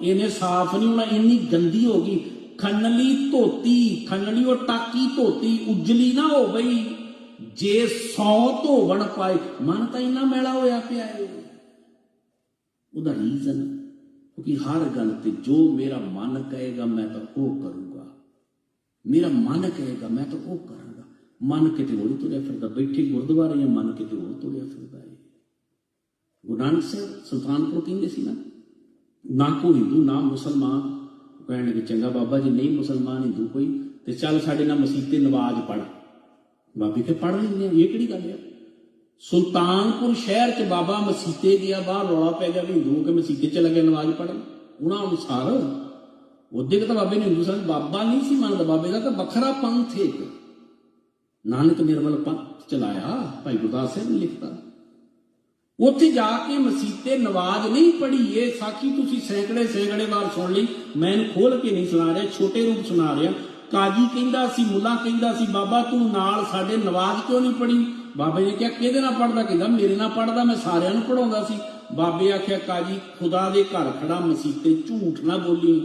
इन्हें साफ नहीं होना, इन्नी गंदी हो गई। खनली धोती, खनली और टाकी धोती उजली ना हो गई जे 100 धोवन पाए। मन तो इन्ना मैला होया पिया है। ਉਹਦਾ रीजन क्योंकि हर गल ते जो मेरा मन कहेगा मैं तो वो करूँगा, मेरा मन कहेगा मैं तो वो करूँगा। मन किते होर तुरिया फिरदा, बैठे गुरुद्वारे या मन किते होर तुरिया फिरदा है। गुरु नानक साहब सुल्तानपुर कहंदे सी ना कोई हिंदू ना मुसलमान, कहने लगे चंगा बाबा जी नहीं मुसलमान हिंदू कोई तो चल साडे नाल मसीते नवाज पढ़। बाबे के पढ़ लेंगे, ये किहड़ी गल है। सुल्तानपुर शहर च बाबा मसीते गया, बाहर रौला पै गया भी हिंदू के मसीते चला गया नवाज पढ़न। उन्होंने अनुसार उदे तो बाबे ने हिंदू सन बाबा नहीं सी मानता, बाबे का तो बखरा पंथ एक नानक निर्मल पंथ चलाया, भाई गुरदास साहब ने लिखता। उत्थे जाके मसीते नवाज नहीं पढ़ी, ये साखी तुसी सैकड़े सैकड़े बार सुन ली, मैं खोल के नहीं सुना रहा, छोटे रूप सुना रहा। काजी कहंदा सी, मुला कहंदा सी बाबा तू नाल साडे नवाज क्यों नहीं पढ़ी। बाबे ने कहा किहदे नाल पढ़दा, कहंदा मेरे नाल पढ़दा, मैं सारियां नूं पढ़ाउंदा सी। बाबे आख्या काजी खुदा दे घर खड़ा मसीते झूठ ना बोली,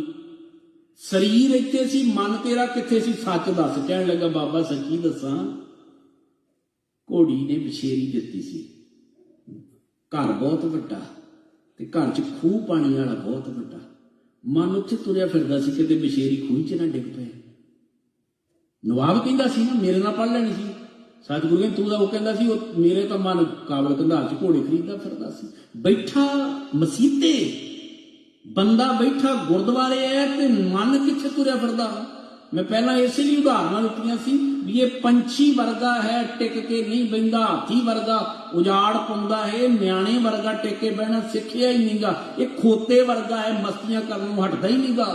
शरीर इत्थे सी मन तेरा कित्थे सी, सच दस। कहण लगा बाबा सच्ची दसां, घोड़ी ने बछेरी दित्ती सी, घर बहुत वड्डा ते घर च खूह पानी वाला बहुत वड्डा, मन उत्थे तुरिया फिरदा सी किते बछेरी खूह च ना डिग पे। नवाब कहंदा सी ना मेरे नाल पढ़ लैणी सी, सतगुरु कहंदे तू तां ओह कहंदा सी मेरे तां मन काबल कंधार च घोड़े खरीददा फिरदा सी। बैठा मसीते बंदा बैठा गुरुद्वारे है ते मन कित्थे तुरिया फिरदा। मैं पहला इसलिए उदाहरण दित्तियां सी भी ये पंछी वर्गा है टिक के नहीं बहिंदा, हाथी वर्गा उजाड़ पाउंदा है, न्याणे वर्गा टिक के बहना सिखिया ही नहींगा, ये खोते वर्गा है मस्तियां करन नूं हटदा ही नहींगा।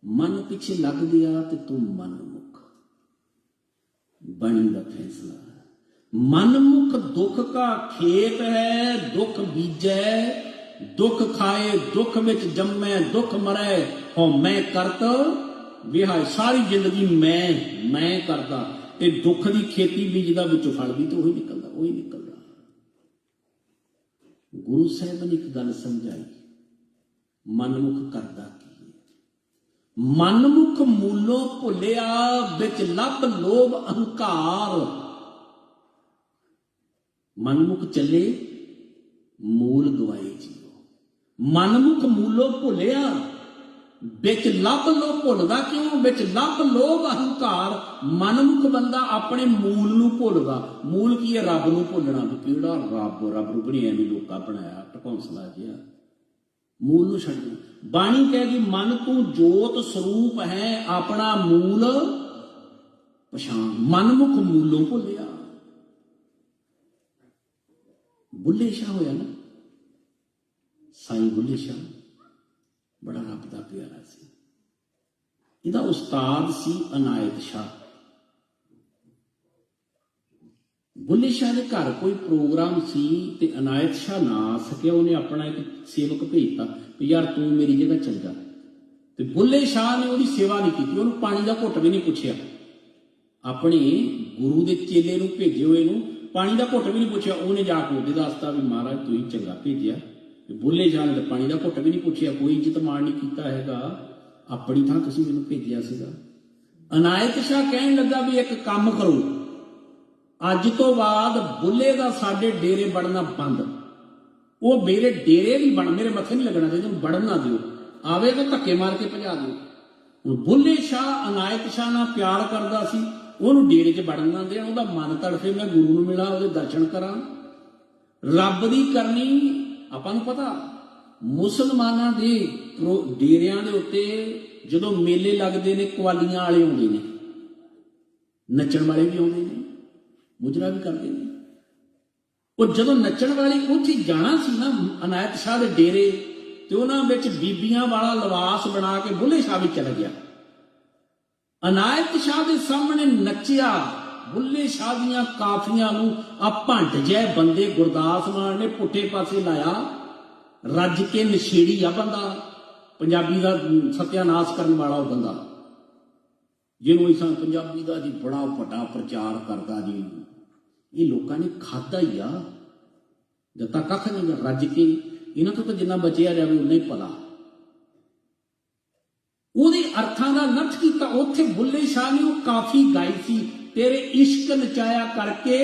मन पिछे लग गया तो तू मनमुख बनी का फैसला। मनमुख दुख का खेत है, दुख बीजे दुख खाए, दुख विच जम्मे दुख मरे, हो मैं करत विहाय। सारी जिंदगी मैं करता ते दुख की खेती बीजदा, विचों फल भी तो वही निकलदा, वही निकलदा। गुरु साहब ने एक गल समझाई, मनमुख करदा की, मनमुख मूलों भुलिया विच लभ लोभ अहंकार। मनमुख चले मूल गवाए जीओ, मनमुख मूलों भुलिया बिच लभ लोभ। भुलदा क्यों, बिच लभ लोभ अहंकार। मनमुख बंदा अपने मूल नूं भुलदा। मूल की है, रब नूं भुलना भी किहड़ा रब, रब रूप नहीं एवं लोकां बनाया टकौंसला जिहा। मूल नूं छड्डना। बाणी कहेगी मन तू जोत स्वरूप है, अपना मूल पछाण। मनमुख मूलों भुलिया। बुल्ले शाह होया ना, साईं बुल्ले शाह बड़ा रब दा प्यारा सी। इहदा उस्ताद सी अनायत शाह। बुल्ले शाह दे घर कोई प्रोग्राम सी ते अनायत शाह ना आ सकिया, उन्हें अपना एक सेवक भेजता भी यार तू मेरी जगह चल जा। ते बुल्ले शाह ने उसकी सेवा नहीं की, उन्होंने पानी का घुट भी नहीं पूछया। अपने गुरु के चेले नूं भेजे हुए नूं पानी का घुट भी नहीं पूछया। उन्हें जाके उहदे दसता भी महाराज तू ही चंगा भेजिया। बुल्ले शाह ने पानी का घुट भी नहीं पूछया, कोई इज्जत मान नहीं किया हैगा, अपनी थां तुसीं मैनूं भेजिया सीगा। अनायत शाह कहण लगा भी एक काम करो, अज तो बाद बुल्ले का साडे डेरे बढ़ना बंद। वो मेरे डेरे भी बन, मेरे मथे नहीं लगना चाहिए, बढ़न ना दिओ, आवे तो धक्के मार के भजा दिओ। बुल्ले शाह अनायत शाह नाल प्यार करदा सी, उहनूं डेरे च बढ़न ना देण। उहदा मन तड़फे मैं गुरु नूं मिलां, उहदे दर्शन करां। रब दी करनी आपां नूं पता। मुसलमानां दे डेरियां दे उत्ते जदों मेले लगदे ने, कवालियां वाले आउंदे ने, नच्चण वाले भी आउंदे ने, मुजरा भी करते हैं। वो जदों नच्चण वाले उत्थे जाना सी ना अनायत शाह दे डेरे, ते उन्हां विच बीबियां वाला लिबास बना के बुल्ले शाह भी चल गया। अनायत शाह दे सामने नच्चिया, बुल्ले शाह दियां काफियां नूं आ भंड जै बंदे गुरदास मान ने पुट्ठे पासे लाया। रज के नशेड़ी आ बंदा, पंजाबी दा सत्यानाश करने वाला वो बंदा, जिन्होंने इस पंजाबी का जी बड़ा वड्डा प्रचार करता जी। ये लोगों ने खादा ही आ, जत्ता कख नहीं रज के। इन्हों तो जिन्ना बचिया जाए उन्ना ही भला। ਉਹਦੇ ਅਰਥਾਂ ਦਾ ਨੱਥ ਕੀਤਾ। ਉੱਥੇ ਬੁੱਲੇ ਸ਼ਾਹ ਨੇ ਉਹ ਕਾਫੀ ਗਾਈ ਸੀ, ਤੇਰੇ ਇਸ਼ਕ ਨਚਾਇਆ ਕਰਕੇ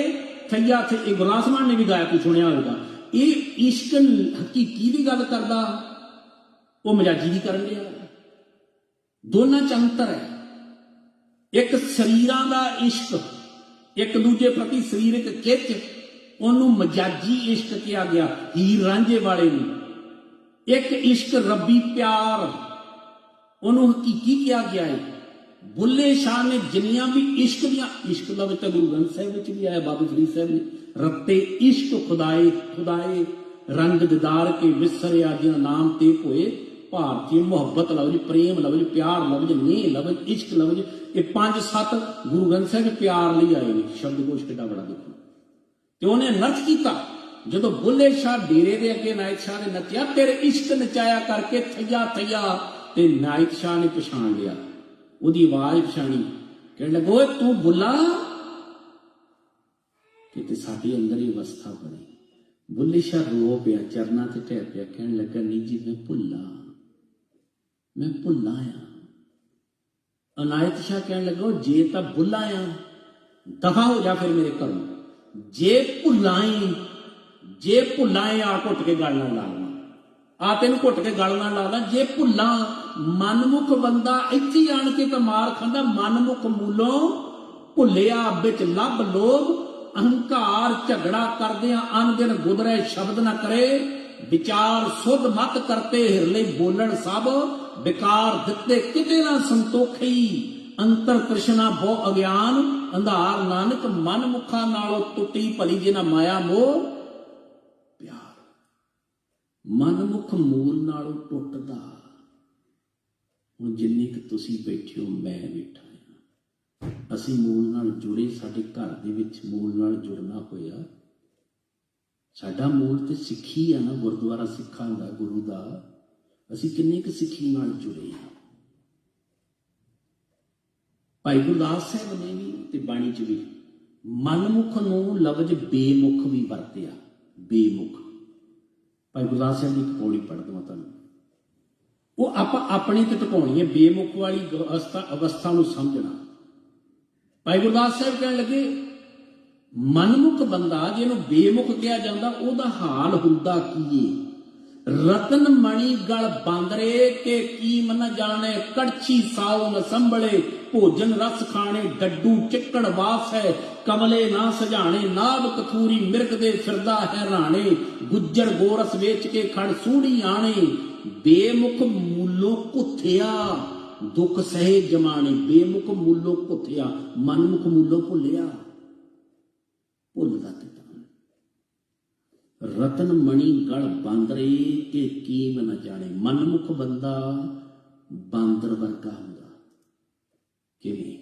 ਥਈਆ ਥੇ। ਇਹ ਗੁਰਦਾਸ ਮਾਨ ਨੇ ਵੀ ਗਾਇਆ, ਕੋਈ ਸੁਣਿਆ ਹੋਵੇਗਾ। ये इश्क हकीकी की गल करदा, वो मजाजी की करन दिया। दोनों च अंतर है। एक शरीरां दा इश्क, एक दूजे प्रति शरीरक खिच, उन्होंने मजाजी इश्क किया गया, हीर रांझे वाले नूं। एक इश्क रब्बी प्यार, उन्होंने हकीकी किया गया है। बुल्ले शाह ने जिन्नियां भी इश्क दियां, इश्क लफ्ज़ तो गुरु ग्रंथ साहिब विच भी आया, बाबा फरीद साहब ने रत्ते इश्क खुदाए खुदाए रंग दीदार के विसरिया जिन नाम ते होए भारतीय। मुहब्बत लफ्ज़, प्रेम लफ्ज़, प्यार लफ्ज़, नेह लफ्ज़, इश्क लफ्ज़, ये 5-7 गुरु ग्रंथ साहिब प्यार लिए आए ने। शब्दकोश कितना बड़ा देखो। तो उन्हें नच किया जो बुल्ले शाह डेरे के अगे नायक शाह ने नचया, तेरे इश्क नचाया करके थैया थैया, ते नायक शाह ने पछाण लिया, उहदी आवाज पछाणी, कहने लगा ओए तू बुला, कि साडी अंदर ही अवस्था बनी। बुल्ले शाह रो पिया, चरना ते ढह पिया, कहने लगा नहीं जी मैं भुला आ। अनायत शाह कहने लगा जे तां भुला आ, दफा हो जा फिर मेरे घरों, जे भुलाए आ घुट के गल नाल ला लवां, आ तेन घुट के गल नाल ला ला। जे भुला मनमुख बंदा इत्थे आण के तां मार खांदा, मनमुख मूलों भुलिया बिच लभ लोभ, अहंकार झगड़ा करदे अन दिन गुदरे शब्द न करे, विचार सुध मत करते हिरले बोलन सब, बेकार दिते किते ना संतोखी, अंतर कृष्णा बहु अज्ञान, अंधार नानक मन मुखा नालों टुटी भली जिन्हां माया मोह प्यार। मनमुख मूल नालों टुटदा। हुण जिन्नी कि तुसीं बैठे हो, मैं बैठा हां, असीं मूल नाल जुड़े, साडे घर दे विच मूल नाल जुड़ना होया। साडा मूल ते सिੱਖੀ आ ना, गुरुद्वारा सिੱਖਾਂ दा, गुरु दा। असीं किन्ने क सिੱਖੀ नाल जुड़े हां। भाई गुरदास साहब ने भी ते बाणी च भी मनमुख नूं लफ्ज़ बेमुख भी वरतिया, बेमुख। भाई गुरदास साहब की एक पौड़ी पढ़ दवां तुहानूं, वो आपां अपनी ते टकाउणी है, बेमुख वाली अवस्था नूं समझना। भाई गुरदास साहब कहण लगे मनमुख बंदा जिहनूं बेमुख कहा जांदा, उहदा हाल हुंदा की है। रतन मणि गल बांदरे के कीम न जाने, कड़छी साओ न संभले, भोजन रस खाने डड्डू चिक्कड़ वास है, कमले ना सजाने, नाग कथूरी मिर्ग दे फिरदा है राणे, गुज्जर गोरस वेच के खड़ सूड़ी आने, बेमुख मूलों कुथिया दुख सहे जमाने। बेमुख मूलों कुथिया, मनमुख मूलों भुलिया, भुलदा किता। रतन मणि गल बांदरे के कीम न जाने, मनमुख बंदा बांदर वर्गा हुंदा। किवें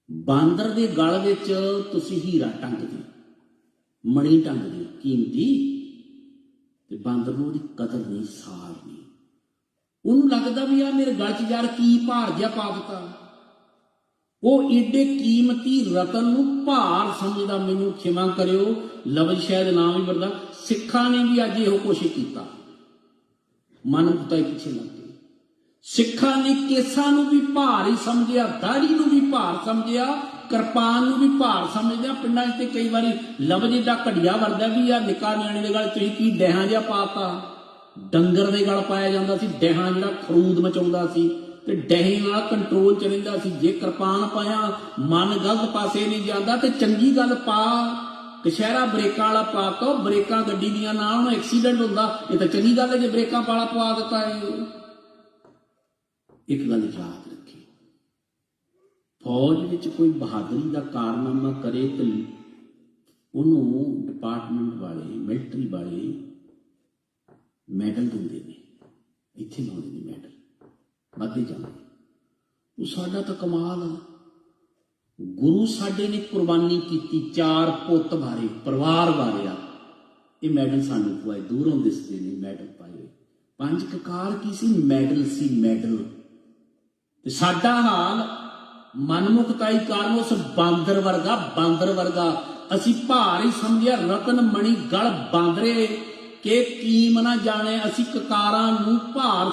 बांदर दे गल विच तुसीं हीरा टंगदे, मणि टंगदे कीमती, ते बांदर नूं उहदी कदर नहीं, सार नहीं। उहनूं लगदा भी आ मेरे गल च यार की भार जिहा पा दित्ता। वो एडे कीमती रतन नूं भार समझदा। मैनूं खिमा करियो, लफ्ज़ शायद नाम ही वरदा, सिक्खां ने भी अज इहो कुछ कीता, मनमुखता पिछे लग गई। सिक्खां ने केसां नूं भी भार ही समझिया, दाढ़ी नूं भी भार समझिया, किरपान नूं भी भार समझदिया। पिंडां 'च ते कई वारी लफ्ज़ एडा घटिया वरदा भी आ, निक्का नियाणे दे गल तुसीं की डैहां जिहा पाता। डंगर दे गल पाया जांदा सी, डैहां जिहड़ा खरूद मचाउंदा सी, ते डैही नाल कंट्रोल च रहिंदा सी। जे किरपान पाया मन गलत पासे नहीं जाता, ते चंगी गल पा, कशहरा ब्रेकां वाला पाता, ब्रेकां गड्डी दियां ना होण, एक्सीडेंट हुंदा, ये तां चंगी गल है जे ब्रेकां वाला पवा दित्ता है। एक गल याद रखी, फौज विच कोई बहादरी का कारनामा करे तो उन्होंने डिपार्टमेंट वाले, मिलिटरी वाले मैडल दिंदे ने, इत्थे लाउंदे ने मैडल, वधदे जांदे। वो साडा तां कमाल आ। गुरु साडे ने कुर्बानी की, 4 पुत बारे, परिवार बारे आ, ये मैडल सानू पवाए, दूरों दिसदे ने मैडल पाए। 5 ककार की सी, मैडल सी, मैडल। ते साडा हाल मनमुखताई कारण उस बांदर वर्गा, बांदर वर्गा असी भार ही समझिया। रतन मणि गल बांदरे के कीम ना जाने, असी ककारां नूं भार,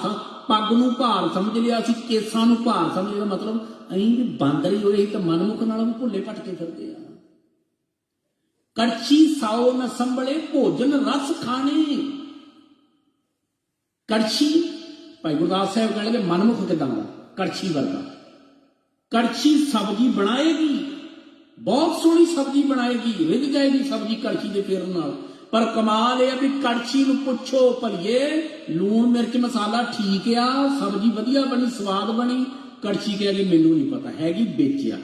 पग नूं भार समझ लिया, असी केसां नूं भार समझ लिया। मतलब असीं भी बांदर ही होए तो मनमुख नालों भी भुले भटके फिरदे आ। कड़छी साओ न संभले भोजन रस खाने। कड़छी भाई गुरदास साहब कह लगे मनमुख किदां दा कड़छी वर्गा। कड़छी सब्जी बनाएगी, बहुत सोहनी सब्जी बनाएगी, रिझ जाएगी सब्जी कड़छी के फेरन नाल, पर कमाल यह भी कड़छी नूं पुछो भलीए लूण मिर्च मसाला ठीक आ, सब्जी वधिया बनी स्वाद बनी, कड़छी कह गई मैनू नहीं पता, हैगी बेचिया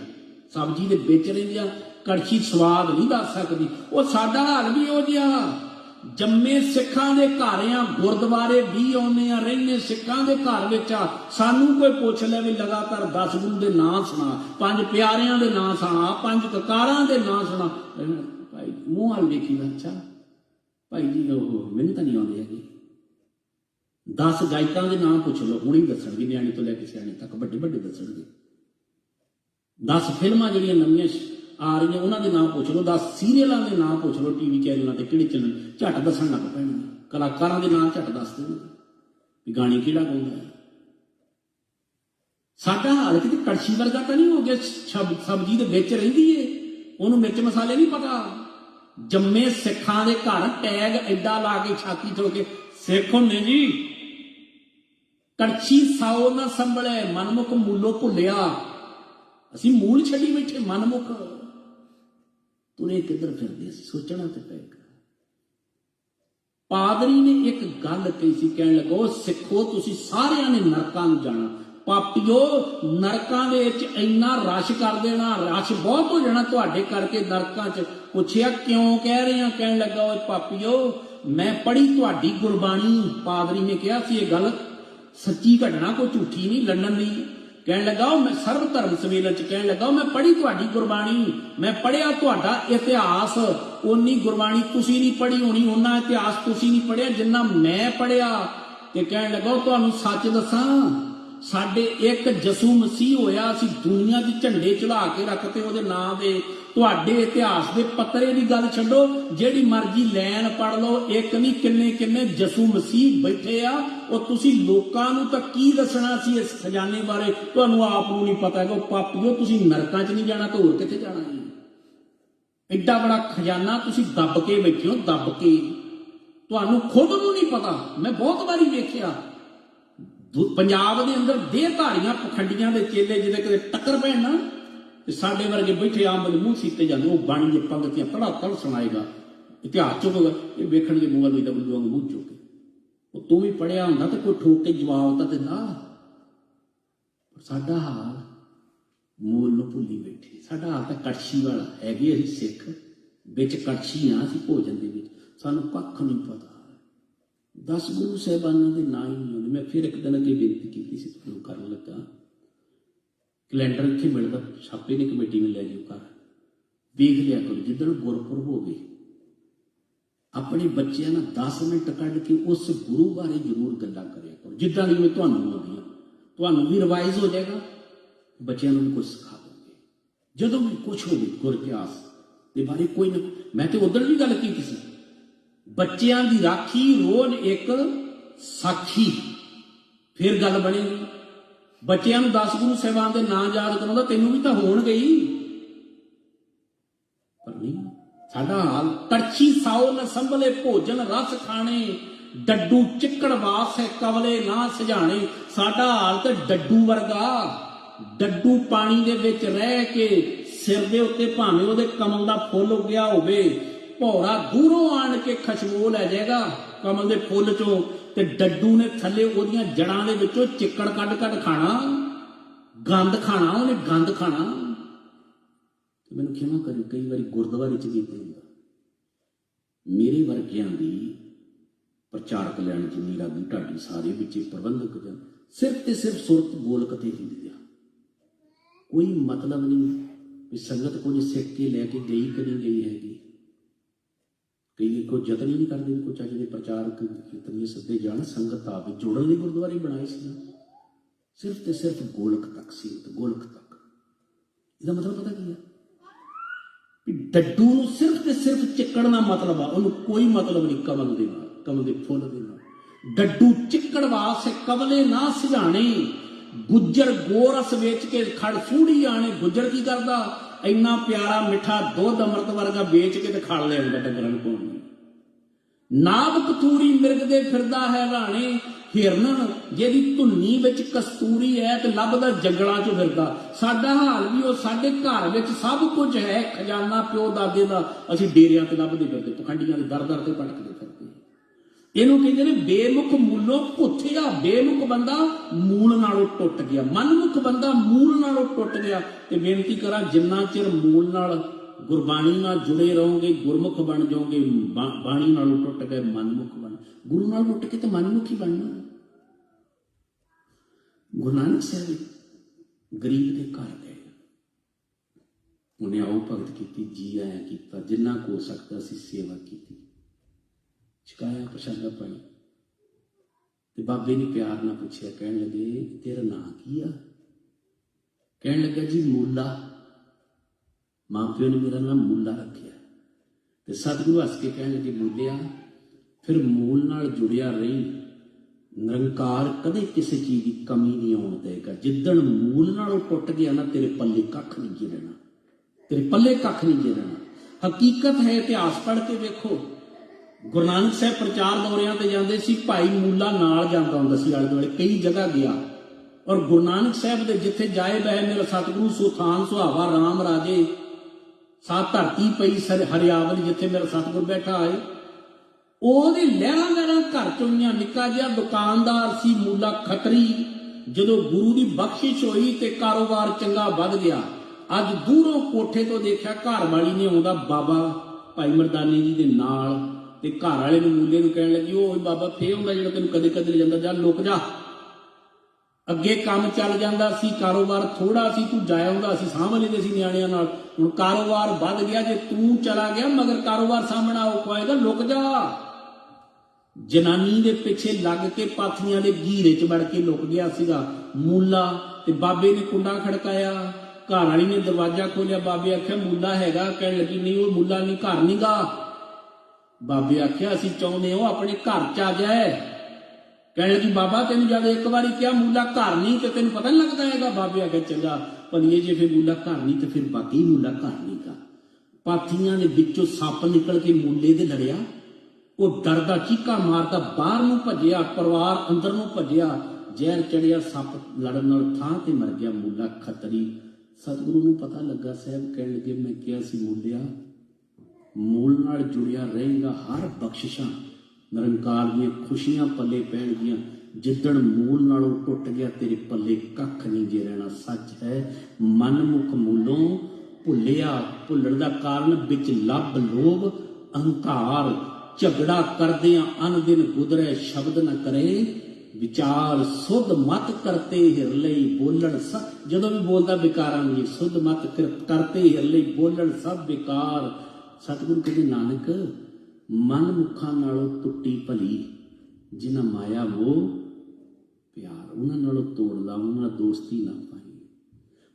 सब्जी दे बेच रही आ, कड़छी स्वाद नहीं दस सकती। वो साडा हाल भी हो गया, जम्मे सिखां दे घर आ, गुरद्वारे भी आउंदे आ, रहिंदे सिखां दे घर विच आ, सानू कोई पुछ ले भी लगातार 10 गुरु दे नाम सुना, 5 प्यारियां दे नाम सुना, 5 ककारां दे नाम सुना, भाई मूंह हाल देखी अच्छा भाई जी मैनू तो नहीं आउंदे हैगे। 10 गायकां दे नाम पुछ लो हुणे दसणगे, नियाणे तो लैके सियाणे तक वड्डे वड्डे दसणगे। 10 फिल्मां जिहड़ियां नवीआं आ रही हैं उन्होंने नाम पूछ लो, 10 सीरियलों के नाम पूछ लो टीवी चैनलों से किहड़े चैनल झट दसन लग पैणगे, कलाकारां दे नाम झट दस देणगे, गाने किहड़ा गाउंदा है। साडा हाल किते कड़छी वर्गा तो नहीं हो गया, सब्जी दे विच रहिंदी है, उहनूं मिर्च मसाले नहीं पता। जम्मे सिखां दे घर टैग एडा ला के छाती ठो के सिख हुंदे जी। कड़छी साओ ना संभले मनमुख मूलो भुलिया, असीं मूल छड्डी बैठे मनमुख तुरे किधर फिरदे, सोचना तो पेगा। पादरी ने एक गल कही सी, कहण लगा ओ सिखो तुसीं सारिआं ने नरकां नूं जाना, पापियो नरकां दे विच इन्ना रश कर देना, रश बहुत हो जाना तुहाडे करके नरकां च। पुछिया क्यों कह रहे हैं, कहण लगा ओ पापियो मैं पढ़ी तुहाडी गुरबाणी। पादरी ने कहा सी ये गल सच्ची घटना, कोई झूठी नहीं लड़न दी। कहण लगा मैं सर्व धर्म सम्मेलन च कहण लगा मैं पढ़ी तुहाडी गुरबाणी, मैं पढ़िया तुहाडा इतिहास, ओनी गुरबाणी तुसीं नहीं पढ़ी होनी, ओना इतिहास तुसीं नहीं पढ़िया जिन्ना मैं पढ़िया। ते कहण लगा तुहानूं सच दसां, साडे एक जसू मसीह होया, असीं दुनिया दे झंडे चढ़ा के रखते ओहदे नां दे। तुहाडे इतिहास दे पत्तरे दी गल छड्डो, जिहड़ी मर्जी लैन पढ़ लो, एक नहीं किन्ने किन्ने जसू मसीह बैठे आ, और तुसीं लोकां नूं तां की दसना सी इस खजाने बारे, तुहानूं आप नूं नहीं पता कि पापियो तुसीं नरकां च नहीं जाना तो होर कित्थे जाना है। एड्डा बड़ा खजाना तुसीं दब के बैठे हो, दब के, तुहानूं खुद नूं नहीं पता। मैं बहुत बारी वेखिया पंजाब दे अंदर देहधारियां पखंडियां दे चेले जिहदे कदे टक्कर पैण ना ते साडे वर्गे बैठे आंबल मूँह सीते जांदे, वो बाणी दी पंगतियां तड़ा तड़ सुणाएगा, इतिहास चुकेगा, ये वेखणगे मूंह भी डबलू वांग मूँह चुके, वो तू भी पढ़िया हुंदा ते कोई ठोक के जवाब तां दिंदा। साडा हाल मूल नूं भुल्ली बैठे, साडा हाल तां कड़छी वाला हैगे, असीं सिख विच कड़छी आ, असीं भोजन दे विच सानूं कख नहीं पता। 10 गुरु साहिबानां दे नाम ही नहीं आउंदे। मैं फिर एक दिन अगे बेनती की सी तुहानूं करन लगा, कैलेंडर इत्थे मिलदा, छापे ने कमेटी में लै जाओ घर, देख लिया करो, जिद्दण गुरपुरब होवे अपने बच्चों नाल 10 मिनट कढ के उस गुरु बारे जरूर गल्लां करिया करो, जिद्दां दी मैं तुहानूं आउंदियां, तुहानूं भी रिवाइज हो जाएगा, बच्चों भी कुछ सिखा दोगे। जदों भी कुछ होवे गुर इतिहास के बारे कोई ना, मैं तो उधर भी गल की सी, बच्चों की राखी रोज एक साखी, फिर गल बनेगी। बच्चों 10 गुरु साहिबान के नाम याद कराउंदा, तैनूं भी तो होणगे ही, पर नहीं। साडा हाल कड़छी साओ न संभले भोजन रस खाने, डड्डू चिक्कड़ वास है कवले ना सजाने। साडा हाल तो डड्डू वर्गा, डड्डू पानी दे विच रह के सिर दे उत्ते भावें उहदे कमल दा फुल उगया होवे, भौरा दूरों आण के खशबू लै जाएगा कमल के फुल चों, ते डड्डू ने थले ओहदियां जड़ां दे विचों चिक्कड़ कढ कढ खाना, गंद खाना, उहने गंद खाना। मैनूं खिमा करियो, कई बारी गुरद्वारे च भी इदां हुंदा, मेरे वर्गियां दी प्रचारक लैण जिन्नी रागी ढाडी सारे विच प्रबंधक जन सिर्फ ते सिर्फ सुरत गोलक ते हुंदी आ, कोई मतलब नहीं भी संगत कुछ सिख के लैके गई कि नहीं गई हैगी। कई कोई जतन ही नहीं करते, कुछ अज के प्रचारक कीर्तनीय सदे जान संगत आवे जोड़न लई गुरुद्वारे बनाए सी, सिर्फ ते सिर्फ गोलक तक सीमित, गोलक तक। इसका मतलब पता की है, डड्डू नूं सिर्फ ते सिर्फ चिक्कड़ दा मतलब आ, उन्होंने कोई मतलब नहीं कमल दे नाल, कमल दे फुल दे नाल। डड्डू चिक्कड़ वास है कवले ना सजाने, गुज्जर गोरस वेच के खड़ सूड़ी आने। गुज्जर की करदा, ਇੰਨਾ ਪਿਆਰਾ ਮਿੱਠਾ ਦੁੱਧ ਅੰਮ੍ਰਿਤ ਵਰਗਾ ਵੇਚ ਕੇ ਤੇ ਖਾ ਲਿਆਉਂਦਾ ਡੰਗਰਾਂ ਨੂੰ ਪਾਉਣ ਨੂੰ। ਨਾਭ ਕਤੂਰੀ ਮਿਰਗ ਦੇ ਫਿਰਦਾ ਹੈ ਰਾਣੇ, ਹਿਰਨ ਜਿਹਦੀ ਧੁੰਨੀ ਵਿੱਚ ਕਸਤੂਰੀ ਹੈ ਤੇ ਲੱਭਦਾ ਜੰਗਲਾਂ 'ਚ ਫਿਰਦਾ। ਸਾਡਾ ਹਾਲ ਵੀ ਉਹ, ਸਾਡੇ ਘਰ ਵਿੱਚ ਸਭ ਕੁਝ ਹੈ, ਖਜ਼ਾਨਾ ਪਿਓ ਦਾਦੇ ਦਾ, ਅਸੀਂ ਡੇਰਿਆਂ ਤੇ ਲੱਭਦੇ ਫਿਰਦੇ, ਪਖੰਡੀਆਂ ਦੇ ਦਰ ਦਰ ਤੇ ਭਟਕਦੇ ਫਿਰਦੇ। ਇਹਨੂੰ ਕਹਿੰਦੇ ਨੇ ਬੇਮੁਖ ਮੂਲੋਂ ਭੁੱਥਿਆ। ਬੇਮੁਖ ਬੰਦਾ ਮੂਲ ਨਾਲੋਂ ਟੁੱਟ ਗਿਆ, ਮਨਮੁਖ ਬੰਦਾ ਮੂਲ ਨਾਲੋਂ ਟੁੱਟ ਗਿਆ। ਤੇ ਬੇਨਤੀ ਕਰਾਂ, ਜਿੰਨਾ ਚਿਰ ਮੂਲ ਨਾਲ ਗੁਰਬਾਣੀ ਨਾਲ ਜੁੜੇ ਰਹੋਗੇ ਗੁਰਮੁਖ ਬਣ ਜਾਓਗੇ। ਬਾਣੀ ਨਾਲੋਂ ਟੁੱਟ ਗਏ ਮਨਮੁਖ ਬਣ, ਗੁਰੂ ਨਾਲ ਟੁੱਟ ਕੇ ਤੇ ਮਨਮੁਖ ਹੀ ਬਣਨਾ। ਗੁਰੂ ਨਾਨਕ ਸਾਹਿਬ ਗਰੀਬ ਦੇ ਘਰ ਗਏ, ਉਹਨੇ ਆਓ ਭਗਤ ਕੀਤੀ, ਜੀ ਆਇਆ ਕੀਤਾ, ਜਿੰਨਾ ਕੁ ਹੋ ਸਕਦਾ ਸੀ ਸੇਵਾ ਕੀਤੀ, ਛਕਾਇਆ ਪ੍ਰਸ਼ਾਦਾ ਪਾਣੀ। ਤੇ ਬਾਬੇ ਨੇ ਪਿਆਰ ਨਾਲ ਪੁੱਛਿਆ, ਕਹਿਣ ਲੱਗੇ ਤੇਰਾ ਨਾਂ ਕੀ ਆ? ਕਹਿਣ ਲੱਗਾ ਜੀ ਮੂਲਾ। ਮਾਂ ਪਿਓ ਨੇ ਮੇਰਾ ਨਾਮ ਮੂਲਾ ਰੱਖਿਆ। ਤੇ ਸਤਿਗੁਰੂ ਹੱਸ ਕੇ ਕਹਿਣ ਲੱਗੇ, ਮੂਲਿਆ ਫਿਰ ਮੂਲ ਨਾਲ ਜੁੜਿਆ ਰਹੀ, ਨਿਰੰਕਾਰ ਕਦੇ ਕਿਸੇ ਚੀਜ਼ ਦੀ ਕਮੀ ਨਹੀਂ ਆਉਣ ਦੇਗਾ। ਜਿੱਦਣ ਮੂਲ ਨਾਲੋਂ ਟੁੱਟ ਗਿਆ ਨਾ, ਤੇਰੇ ਪੱਲੇ ਕੱਖ ਨਹੀਂ ਜੇ ਰਹਿਣਾ, ਤੇਰੇ ਪੱਲੇ ਕੱਖ ਨਹੀਂ ਜੇ ਰਹਿਣਾ। ਹਕੀਕਤ ਹੈ, ਇਤਿਹਾਸ ਪੜ੍ਹ ਕੇ ਵੇਖੋ। ਗੁਰੂ ਨਾਨਕ ਸਾਹਿਬ ਪ੍ਰਚਾਰ ਦੌਰਿਆਂ ਤੇ ਜਾਂਦੇ ਸੀ, ਭਾਈ ਮੂਲਾ ਨਾਲ ਜਾਂਦਾ ਹੁੰਦਾ ਸੀ, ਆਲੇ ਦੁਆਲੇ ਕਈ ਜਗ੍ਹਾ ਗਿਆ। ਔਰ ਗੁਰੂ ਨਾਨਕ ਸਾਹਿਬ ਦੇ ਜਿੱਥੇ ਜਾਏ ਬਹਿ ਮੇਰਾ ਸਤਿਗੁਰੂ ਸੁਥਾਨ ਸੁਹਾਵਾ ਰਾਮ ਰਾਜੇ, ਸਾ ਧਰਤੀ ਪਈ ਹਰਿਆਵਲ, ਜਿੱਥੇ ਮੇਰਾ ਸਤਿਗੁਰ ਬੈਠਾ ਹੈ, ਉਹਦੇ ਲਹਿਰਾਂ ਲਹਿਰਾਂ ਘਰ ਚੋਈਆਂ। ਨਿੱਕਾ ਜਿਹਾ ਦੁਕਾਨਦਾਰ ਸੀ ਮੂਲਾ ਖੱਤਰੀ। ਜਦੋਂ ਗੁਰੂ ਦੀ ਬਖਸ਼ਿਸ਼ ਹੋਈ ਤੇ ਕਾਰੋਬਾਰ ਚੰਗਾ ਵੱਧ ਗਿਆ। ਅੱਜ ਦੂਰੋਂ ਕੋਠੇ ਤੋਂ ਦੇਖਿਆ, ਘਰ ਵਾਲੀ ਨੇ ਆਉਂਦਾ ਬਾਬਾ ਭਾਈ ਮਰਦਾਨੇ ਜੀ ਦੇ ਨਾਲ, ਤੇ ਘਰ ਵਾਲੇ ਨੂੰ ਮੂਲੇ ਨੂੰ ਕਹਿਣ ਲੱਗੀ, ਉਹ ਬਾਬਾ ਫੇਰ ਹੁੰਦਾ ਜਿਹੜਾ ਤੈਨੂੰ ਕਦੇ ਕਦੇ ਲੈ ਜਾਂਦਾ, ਜਾ ਲੁਕ ਜਾ। ਅੱਗੇ ਕੰਮ ਚੱਲ ਜਾਂਦਾ ਸੀ, ਕਾਰੋਬਾਰ ਥੋੜਾ ਸੀ, ਤੂੰ ਜਾਇਆ ਹੁੰਦਾ ਸੀ, ਸਾਂਭ ਲੈਂਦੇ ਸੀ ਨਿਆਣਿਆਂ ਨਾਲ। ਹੁਣ ਕਾਰੋਬਾਰ ਵੱਧ ਗਿਆ, ਜੇ ਤੂੰ ਚਲਾ ਗਿਆ ਮਗਰ ਕਾਰੋਬਾਰ ਸਾਂਭਣਾ ਔਖਾ ਹੋਏਗਾ, ਲੁਕ ਜਾ। ਜਨਾਨੀ ਦੇ ਪਿੱਛੇ ਲੱਗ ਕੇ ਪਾਥੀਆਂ ਦੇ ਘੀਰੇ 'ਚ ਵੜ ਕੇ ਲੁਕ ਗਿਆ ਸੀਗਾ ਮੂਲਾ। ਤੇ ਬਾਬੇ ਨੇ ਕੁੰਡਾ ਖੜਕਾਇਆ, ਘਰ ਵਾਲੀ ਨੇ ਦਰਵਾਜ਼ਾ ਖੋਲਿਆ। ਬਾਬੇ ਆਖਿਆ ਮੂਲਾ ਹੈਗਾ? ਕਹਿਣ ਲੱਗੀ ਨਹੀਂ, ਉਹ ਮੂਲਾ ਨਹੀਂ, ਘਰ ਨਹੀਂ ਗਾ। ਬਾਬੇ ਆਖਿਆ ਅਸੀਂ ਚਾਹੁੰਦੇ ਹੋ ਆਪਣੇ ਘਰ 'ਚ ਆ ਜਾਏ। ਕਹਿਣ ਲੱਗੀ ਬਾਬਾ ਤੈਨੂੰ ਜਦ ਇੱਕ ਵਾਰੀ ਕਿਹਾ ਮੂਲਾ ਘਰ ਨਹੀਂ ਤੇ ਤੈਨੂੰ ਪਤਾ ਨਹੀਂ ਲੱਗਦਾ ਹੈਗਾ। ਬਾਬੇ ਆਖਿਆ ਚੰਗਾ ਭਲੀਏ, ਜੇ ਫਿਰ ਮੂਲਾ ਘਰ ਨਹੀਂ ਤੇ ਫਿਰ ਬਾਕੀ ਮੂਲਾ ਘਰ ਨਹੀਂ ਗਾ। ਪਾਥੀਆਂ ਦੇ ਵਿੱਚੋਂ ਸੱਪ ਨਿਕਲ ਕੇ ਮੂਲੇ ਦੇ ਲੜਿਆ। ਉਹ ਡਰਦਾ ਚੀਕਾਂ ਮਾਰਦਾ ਬਾਹਰ ਨੂੰ ਭੱਜਿਆ, ਪਰਿਵਾਰ ਅੰਦਰ ਨੂੰ ਭੱਜਿਆ। ਜ਼ਹਿਰ ਚੜਿਆ, ਸੱਪ ਲੜਨ ਨਾਲ ਥਾਂ ਤੇ ਮਰ ਗਿਆ ਮੂਲਾ ਖੱਤਰੀ। ਸਤਿਗੁਰੂ ਨੂੰ ਪਤਾ ਲੱਗਾ। ਸਾਹਿਬ ਕਹਿਣ ਲੱਗੇ ਮੈਂ ਕਿਹਾ ਸੀ ਮੂਲਿਆ, ਮੂਲ ਨਾਲ ਜੁੜਿਆ ਰਹੇਗਾ, ਹਰ ਬਖਸ਼ਿਸ਼ਾਂ ਨਿਰੰਕਾਰ ਦੀਆਂ ਖੁਸ਼ੀਆਂ ਪੱਲੇ ਪੈਣਗੀਆਂ। ਜਿੱਦਣ ਮੂਲ ਨਾਲੋਂ ਟੁੱਟ ਗਿਆ, ਤੇਰੇ ਪੱਲੇ ਕੱਖ ਨਹੀਂ ਜੇ ਰਹਿਣਾ। ਸੱਚ ਹੈ, ਮਨਮੁਖ ਮੂਲੋਂ ਭੁੱਲਿਆ। ਭੁੱਲਣ ਦਾ ਕਾਰਨ ਵਿੱਚ ਲੱਭ ਲੋਭ ਅਹੰਕਾਰ। ਝਗੜਾ ਕਰਦਿਆਂ ਅਨ ਦਿਨ ਗੁਦਰੇ, ਸ਼ਬਦ ਨਾ ਕਰੇ ਵਿਚਾਰ। ਸੁਧ ਮਤ ਕਰਤੇ ਹਿਰ ਲਈ ਬੋਲਣ ਸਭ। ਜਦੋਂ ਵੀ ਬੋਲਦਾ ਵਿਕਾਰਾਂ ਨੂੰ, ਸੁਧ ਮਤ ਕਰਤੇ ਹਿਰ ਲਈ ਬੋਲਣ ਸਭ ਵਿਕਾਰ। ਸਤਿਗੁਰੂ ਕਹਿੰਦੇ ਨਾਨਕ ਮਨਮੁਖਾਂ ਨਾਲੋਂ ਟੁੱਟੀ ਭਲੀ, ਜਿਨ੍ਹਾਂ ਮਾਇਆ ਮੋਹ ਪਿਆਰ, ਉਹਨਾਂ ਨਾਲੋਂ ਤੋੜ ਲਾ, ਉਹਨਾਂ ਨਾਲ ਦੋਸਤੀ ਨਾ ਪਾਈ।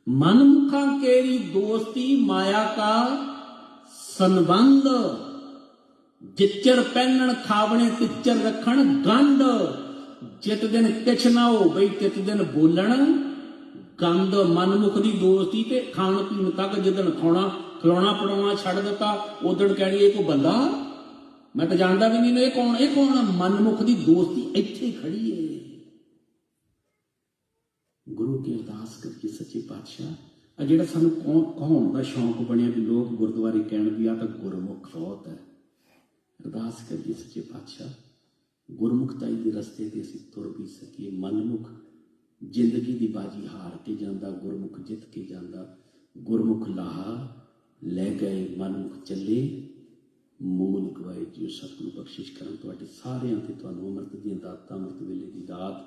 ਮਨਮੁਖਾਂ ਕੇਰੀ ਦੋਸਤੀ, ਮਾਇਆ ਕਾ ਸੰਬੰਧ। ਜਿੱਚਰ ਪਹਿਨਣ ਖਾਵਣੇ, ਤਿੱਚਰ ਰੱਖਣ ਗੰਢ। ਜਿਤ ਦਿਨ ਕਿਛ ਨਾ ਹੋ ਬਈ, ਤਿਤ ਦਿਨ ਬੋਲਣ ਗੰਦ। ਮਨਮੁਖ ਦੀ ਦੋਸਤੀ ਤੇ ਖਾਣ ਪੀਣ ਤੱਕ। ਜਿੱਦਣ ਖਿਲਾਉਣਾ ਪੜਾਉਣਾ ਛੱਡ ਦਿੱਤਾ, ਉਦਣ ਕਹਿਣੀ ਇਹ ਕੋਈ ਬੰਦਾ, ਮੈਂ ਤਾਂ ਜਾਣਦਾ ਵੀ ਨਹੀਂ ਇਹ ਕੌਣ। ਇਹ ਕੌਣ? ਮਨਮੁਖ ਦੀ ਦੋਸਤੀ ਇੱਥੇ ਖੜੀ ਹੈ। ਗੁਰੂ ਕੀ ਅਰਦਾਸ ਕਰਕੇ ਸੱਚੇ ਪਾਤਸ਼ਾਹ, ਆ ਜਿਹੜਾ ਸਾਨੂੰ ਕਹਾਉਣ ਦਾ ਸ਼ੌਂਕ ਬਣਿਆ ਵੀ ਲੋਕ ਗੁਰਦੁਆਰੇ ਕਹਿਣ ਵੀ ਆ ਤਾਂ ਗੁਰਮੁਖ ਬਹੁਤ ਹੈ। ਅਰਦਾਸ ਕਰੀਏ ਸੱਚੇ ਪਾਤਸ਼ਾਹ, ਗੁਰਮੁਖਤਾਈ ਦੇ ਰਸਤੇ ਤੇ ਅਸੀਂ ਤੁਰ ਵੀ ਸਕੀਏ। ਮਨਮੁਖ ਜ਼ਿੰਦਗੀ ਦੀ ਬਾਜੀ ਹਾਰ ਕੇ ਜਾਂਦਾ, ਗੁਰਮੁਖ ਜਿੱਤ ਕੇ ਜਾਂਦਾ। ਗੁਰਮੁਖ ਲਾਹਾ ਲੈ ਗਏ, ਮਨਮੁਖ ਚੱਲੇ ਮੂਲ ਗਵਾਏ। ਜੀ ਸਤਿਗੁਰੂ ਬਖਸ਼ਿਸ਼ ਕਰਨ ਤੁਹਾਡੇ ਸਾਰਿਆਂ ਤੇ, ਤੁਹਾਨੂੰ ਅੰਮ੍ਰਿਤ ਦੀਆਂ ਦਾਤਾਂ, ਅੰਮ੍ਰਿਤ ਵੇਲੇ ਦੀ ਦਾਤ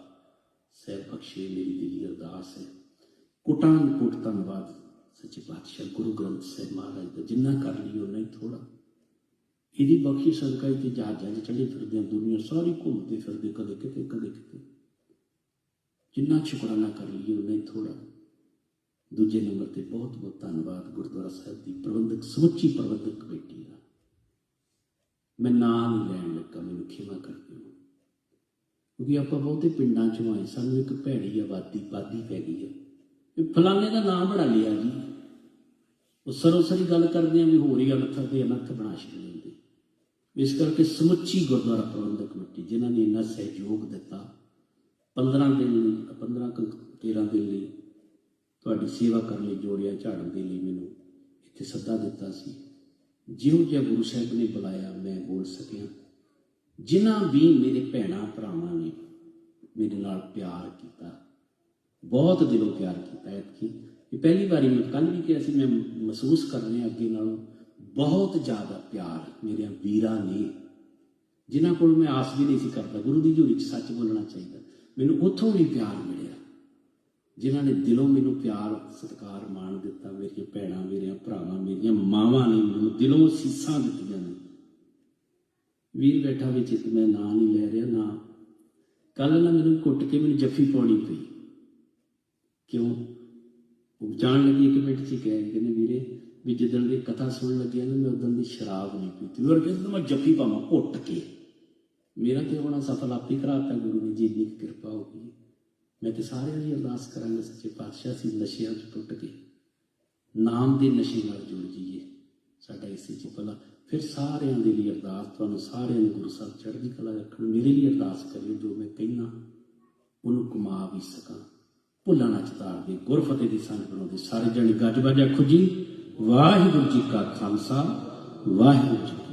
ਸਹਿਬ ਬਖਸ਼ੇ। ਮੇਰੀ ਦਿਲੀ ਅਰਦਾਸ ਹੈ। ਕੁਟਾਨ ਕੁਟ ਧੰਨਵਾਦ ਸੱਚੇ ਪਾਤਸ਼ਾਹ ਗੁਰੂ ਗ੍ਰੰਥ ਸਾਹਿਬ ਮਹਾਰਾਜ ਦਾ। ਜਿੰਨਾ ਕਰ ਲਈ ਉਹਨਾਂ ਹੀ ਥੋੜਾ। ਇਹਦੀ ਬਖਸ਼ੀ ਸਦਕਾ ਤੇ ਜਹਾਜ਼ਾਂ 'ਚ ਚੜੇ ਫਿਰਦੇ ਆ, ਦੁਨੀਆ ਸਾਰੀ ਘੁੰਮਦੇ ਫਿਰਦੇ, ਕਦੇ ਕਿਤੇ ਕਦੇ ਕਿਤੇ। ਜਿੰਨਾ ਸ਼ੁਕਰਾਨਾ ਕਰ ਲਈਏ ਉਹਨਾਂ ਹੀ ਥੋੜਾ। ਦੂਜੇ ਨੰਬਰ ਤੇ ਬਹੁਤ ਬਹੁਤ ਧੰਨਵਾਦ ਗੁਰਦੁਆਰਾ ਸਾਹਿਬ ਦੀ ਪ੍ਰਬੰਧਕ, ਸਮੁੱਚੀ ਪ੍ਰਬੰਧਕ ਕਮੇਟੀ ਦਾ। ਮੈਂ ਨਾਂ ਨਹੀਂ ਲੈਣ ਲੱਗਾ, ਮੈਨੂੰ ਖਿਮਾ ਕਰ ਦਿਓ, ਕਿਉਂਕਿ ਆਪਾਂ ਬਹੁਤੇ ਪਿੰਡਾਂ 'ਚੋਂ ਆਏ, ਸਾਨੂੰ ਇੱਕ ਭੈੜੀ ਆਬਾਦੀ ਪੈ ਗਈ ਹੈ। ਫਲਾਣੇ ਦਾ ਨਾਮ ਬਣਾ ਲਿਆ ਜੀ, ਉਹ ਸਰੋਸਰੀ ਗੱਲ ਕਰਦੇ ਆ ਵੀ ਹੋਰ ਹੀ ਅਨਰਥ ਦੇ ਅਨਰਥ ਬਣਾ ਛੱਡਦੇ। ਇਸ ਕਰਕੇ ਸਮੁੱਚੀ ਗੁਰਦੁਆਰਾ ਪ੍ਰਬੰਧਕ ਕਮੇਟੀ ਜਿਨ੍ਹਾਂ ਨੇ ਇੰਨਾ ਸਹਿਯੋਗ ਦਿੱਤਾ, 15 ਦਿਨ ਲਈ 13 ਦਿਨ ਲਈ ਤੁਹਾਡੀ ਸੇਵਾ ਕਰਨ ਲਈ ਜੋੜਿਆਂ ਝਾੜਨ ਦੇ ਲਈ ਮੈਨੂੰ ਇੱਥੇ ਸੱਦਾ ਦਿੱਤਾ ਸੀ। ਜਿਹੋ ਜਿਹਾ ਗੁਰੂ ਸਾਹਿਬ ਨੇ ਬੁਲਾਇਆ ਮੈਂ ਬੋਲ ਸਕਿਆ। ਜਿਨ੍ਹਾਂ ਵੀ ਮੇਰੇ ਭੈਣਾਂ ਭਰਾਵਾਂ ਨੇ ਮੇਰੇ ਨਾਲ ਪਿਆਰ ਕੀਤਾ, ਬਹੁਤ ਦਿਲੋਂ ਪਿਆਰ ਕੀਤਾ। ਇਹ ਪਹਿਲੀ ਵਾਰੀ ਮੈਂ ਕੱਲ੍ਹ ਵੀ ਕਿਹਾ ਸੀ, ਮੈਂ ਮਹਿਸੂਸ ਕਰ ਰਿਹਾ ਅੱਗੇ ਨਾਲੋਂ ਬਹੁਤ ਜ਼ਿਆਦਾ ਪਿਆਰ ਮੇਰਿਆਂ ਵੀਰਾਂ ਨੇ, ਜਿਨ੍ਹਾਂ ਕੋਲ ਮੈਂ ਆਸ ਵੀ ਨਹੀਂ ਸੀ ਕਰਦਾ। ਗੁਰੂ ਦੀ ਹਜ਼ੂਰੀ 'ਚ ਸੱਚ ਬੋਲਣਾ ਚਾਹੀਦਾ। ਮੈਨੂੰ ਉੱਥੋਂ ਵੀ ਪਿਆਰ ਮਿਲਿਆ, ਜਿਨ੍ਹਾਂ ਨੇ ਦਿਲੋਂ ਮੈਨੂੰ ਪਿਆਰ ਸਤਿਕਾਰ ਮਾਣ ਦਿੱਤਾ। ਮੇਰੀਆਂ ਭੈਣਾਂ, ਮੇਰਿਆਂ ਭਰਾਵਾਂ, ਮੇਰੀਆਂ ਮਾਵਾਂ ਨੇ ਮੈਨੂੰ ਦਿਲੋਂ ਸੀਸਾਂ ਦਿੱਤੀਆਂ ਨੇ। ਵੀਰ ਬੈਠਾ ਵਿੱਚ ਇੱਕ ਮੈਂ ਨਾਂ ਨਹੀਂ ਲੈ ਰਿਹਾ ਨਾ, ਕੱਲ੍ਹ ਨਾ ਮੈਨੂੰ ਘੁੱਟ ਕੇ ਮੈਨੂੰ ਜੱਫੀ ਪਾਉਣੀ ਪਈ। ਕਿਉਂ? ਉਹ ਜਾਣ ਲੱਗੀ 1 ਮਿੰਟ 'ਚ ਹੀ ਕਹਿੰਦੇ ਵੀਰੇ ਵੀ ਜਿੱਦਣ ਦੀ ਕਥਾ ਸੁਣਨ ਲੱਗਿਆ ਨਾ ਮੈਂ ਉਦੋਂ ਦੀ ਸ਼ਰਾਬ ਨਹੀਂ ਪੀਤੀ। ਉਹ ਕਹਿੰਦਾ ਮੈਂ ਜੱਫੀ ਪਾਵਾਂ ਘੁੱਟ ਕੇ। ਮੇਰਾ ਤੇ ਹੋਣਾ ਸਫਲ ਆਪ ਹੀ ਕਰਾਤਾ ਗੁਰੂ ਨੇ ਜੀ, ਇੰਨੀ ਕਿਰਪਾ ਹੋ ਗਈ। ਮੈਂ ਤੇ ਸਾਰਿਆਂ ਦੀ ਅਰਦਾਸ ਕਰਾਂਗਾ ਸੱਚੇ ਪਾਤਸ਼ਾਹ ਸੀ ਨਸ਼ਿਆਂ 'ਚ ਟੁੱਟ ਕੇ ਨਾਮ ਦੇ ਨਸ਼ੇ ਨਾਲ ਜੁੜ ਜਾਈਏ, ਸਾਡਾ ਇਸੇ 'ਚ ਭਲਾ। ਫਿਰ ਸਾਰਿਆਂ ਦੇ ਲਈ ਅਰਦਾਸ, ਤੁਹਾਨੂੰ ਸਾਰਿਆਂ ਨੂੰ ਗੁਰੂ ਸਾਹਿਬ ਚੜ੍ਹਦੀ ਕਲਾ ਰੱਖਣ। ਮੇਰੇ ਲਈ ਅਰਦਾਸ ਕਰਿਓ, ਜੋ ਮੈਂ ਕਹਿਣਾ ਉਹਨੂੰ ਕਮਾ ਵੀ ਸਕਾਂ, ਭੁੱਲਾਂ ਨਾ ਚਤਾਰ ਦੇ, ਗੁਰਫਤਿਹ ਦੀ ਸੰਗ ਬਣਾਉਂਦੇ। ਸਾਰੇ ਜਣੇ ਗੱਜ ਵੱਜ ਆਖੋ ਜੀ ਵਾਹਿਗੁਰੂ ਜੀ ਕਾ ਖਾਲਸਾ, ਵਾਹਿਗੁਰੂ ਜੀ।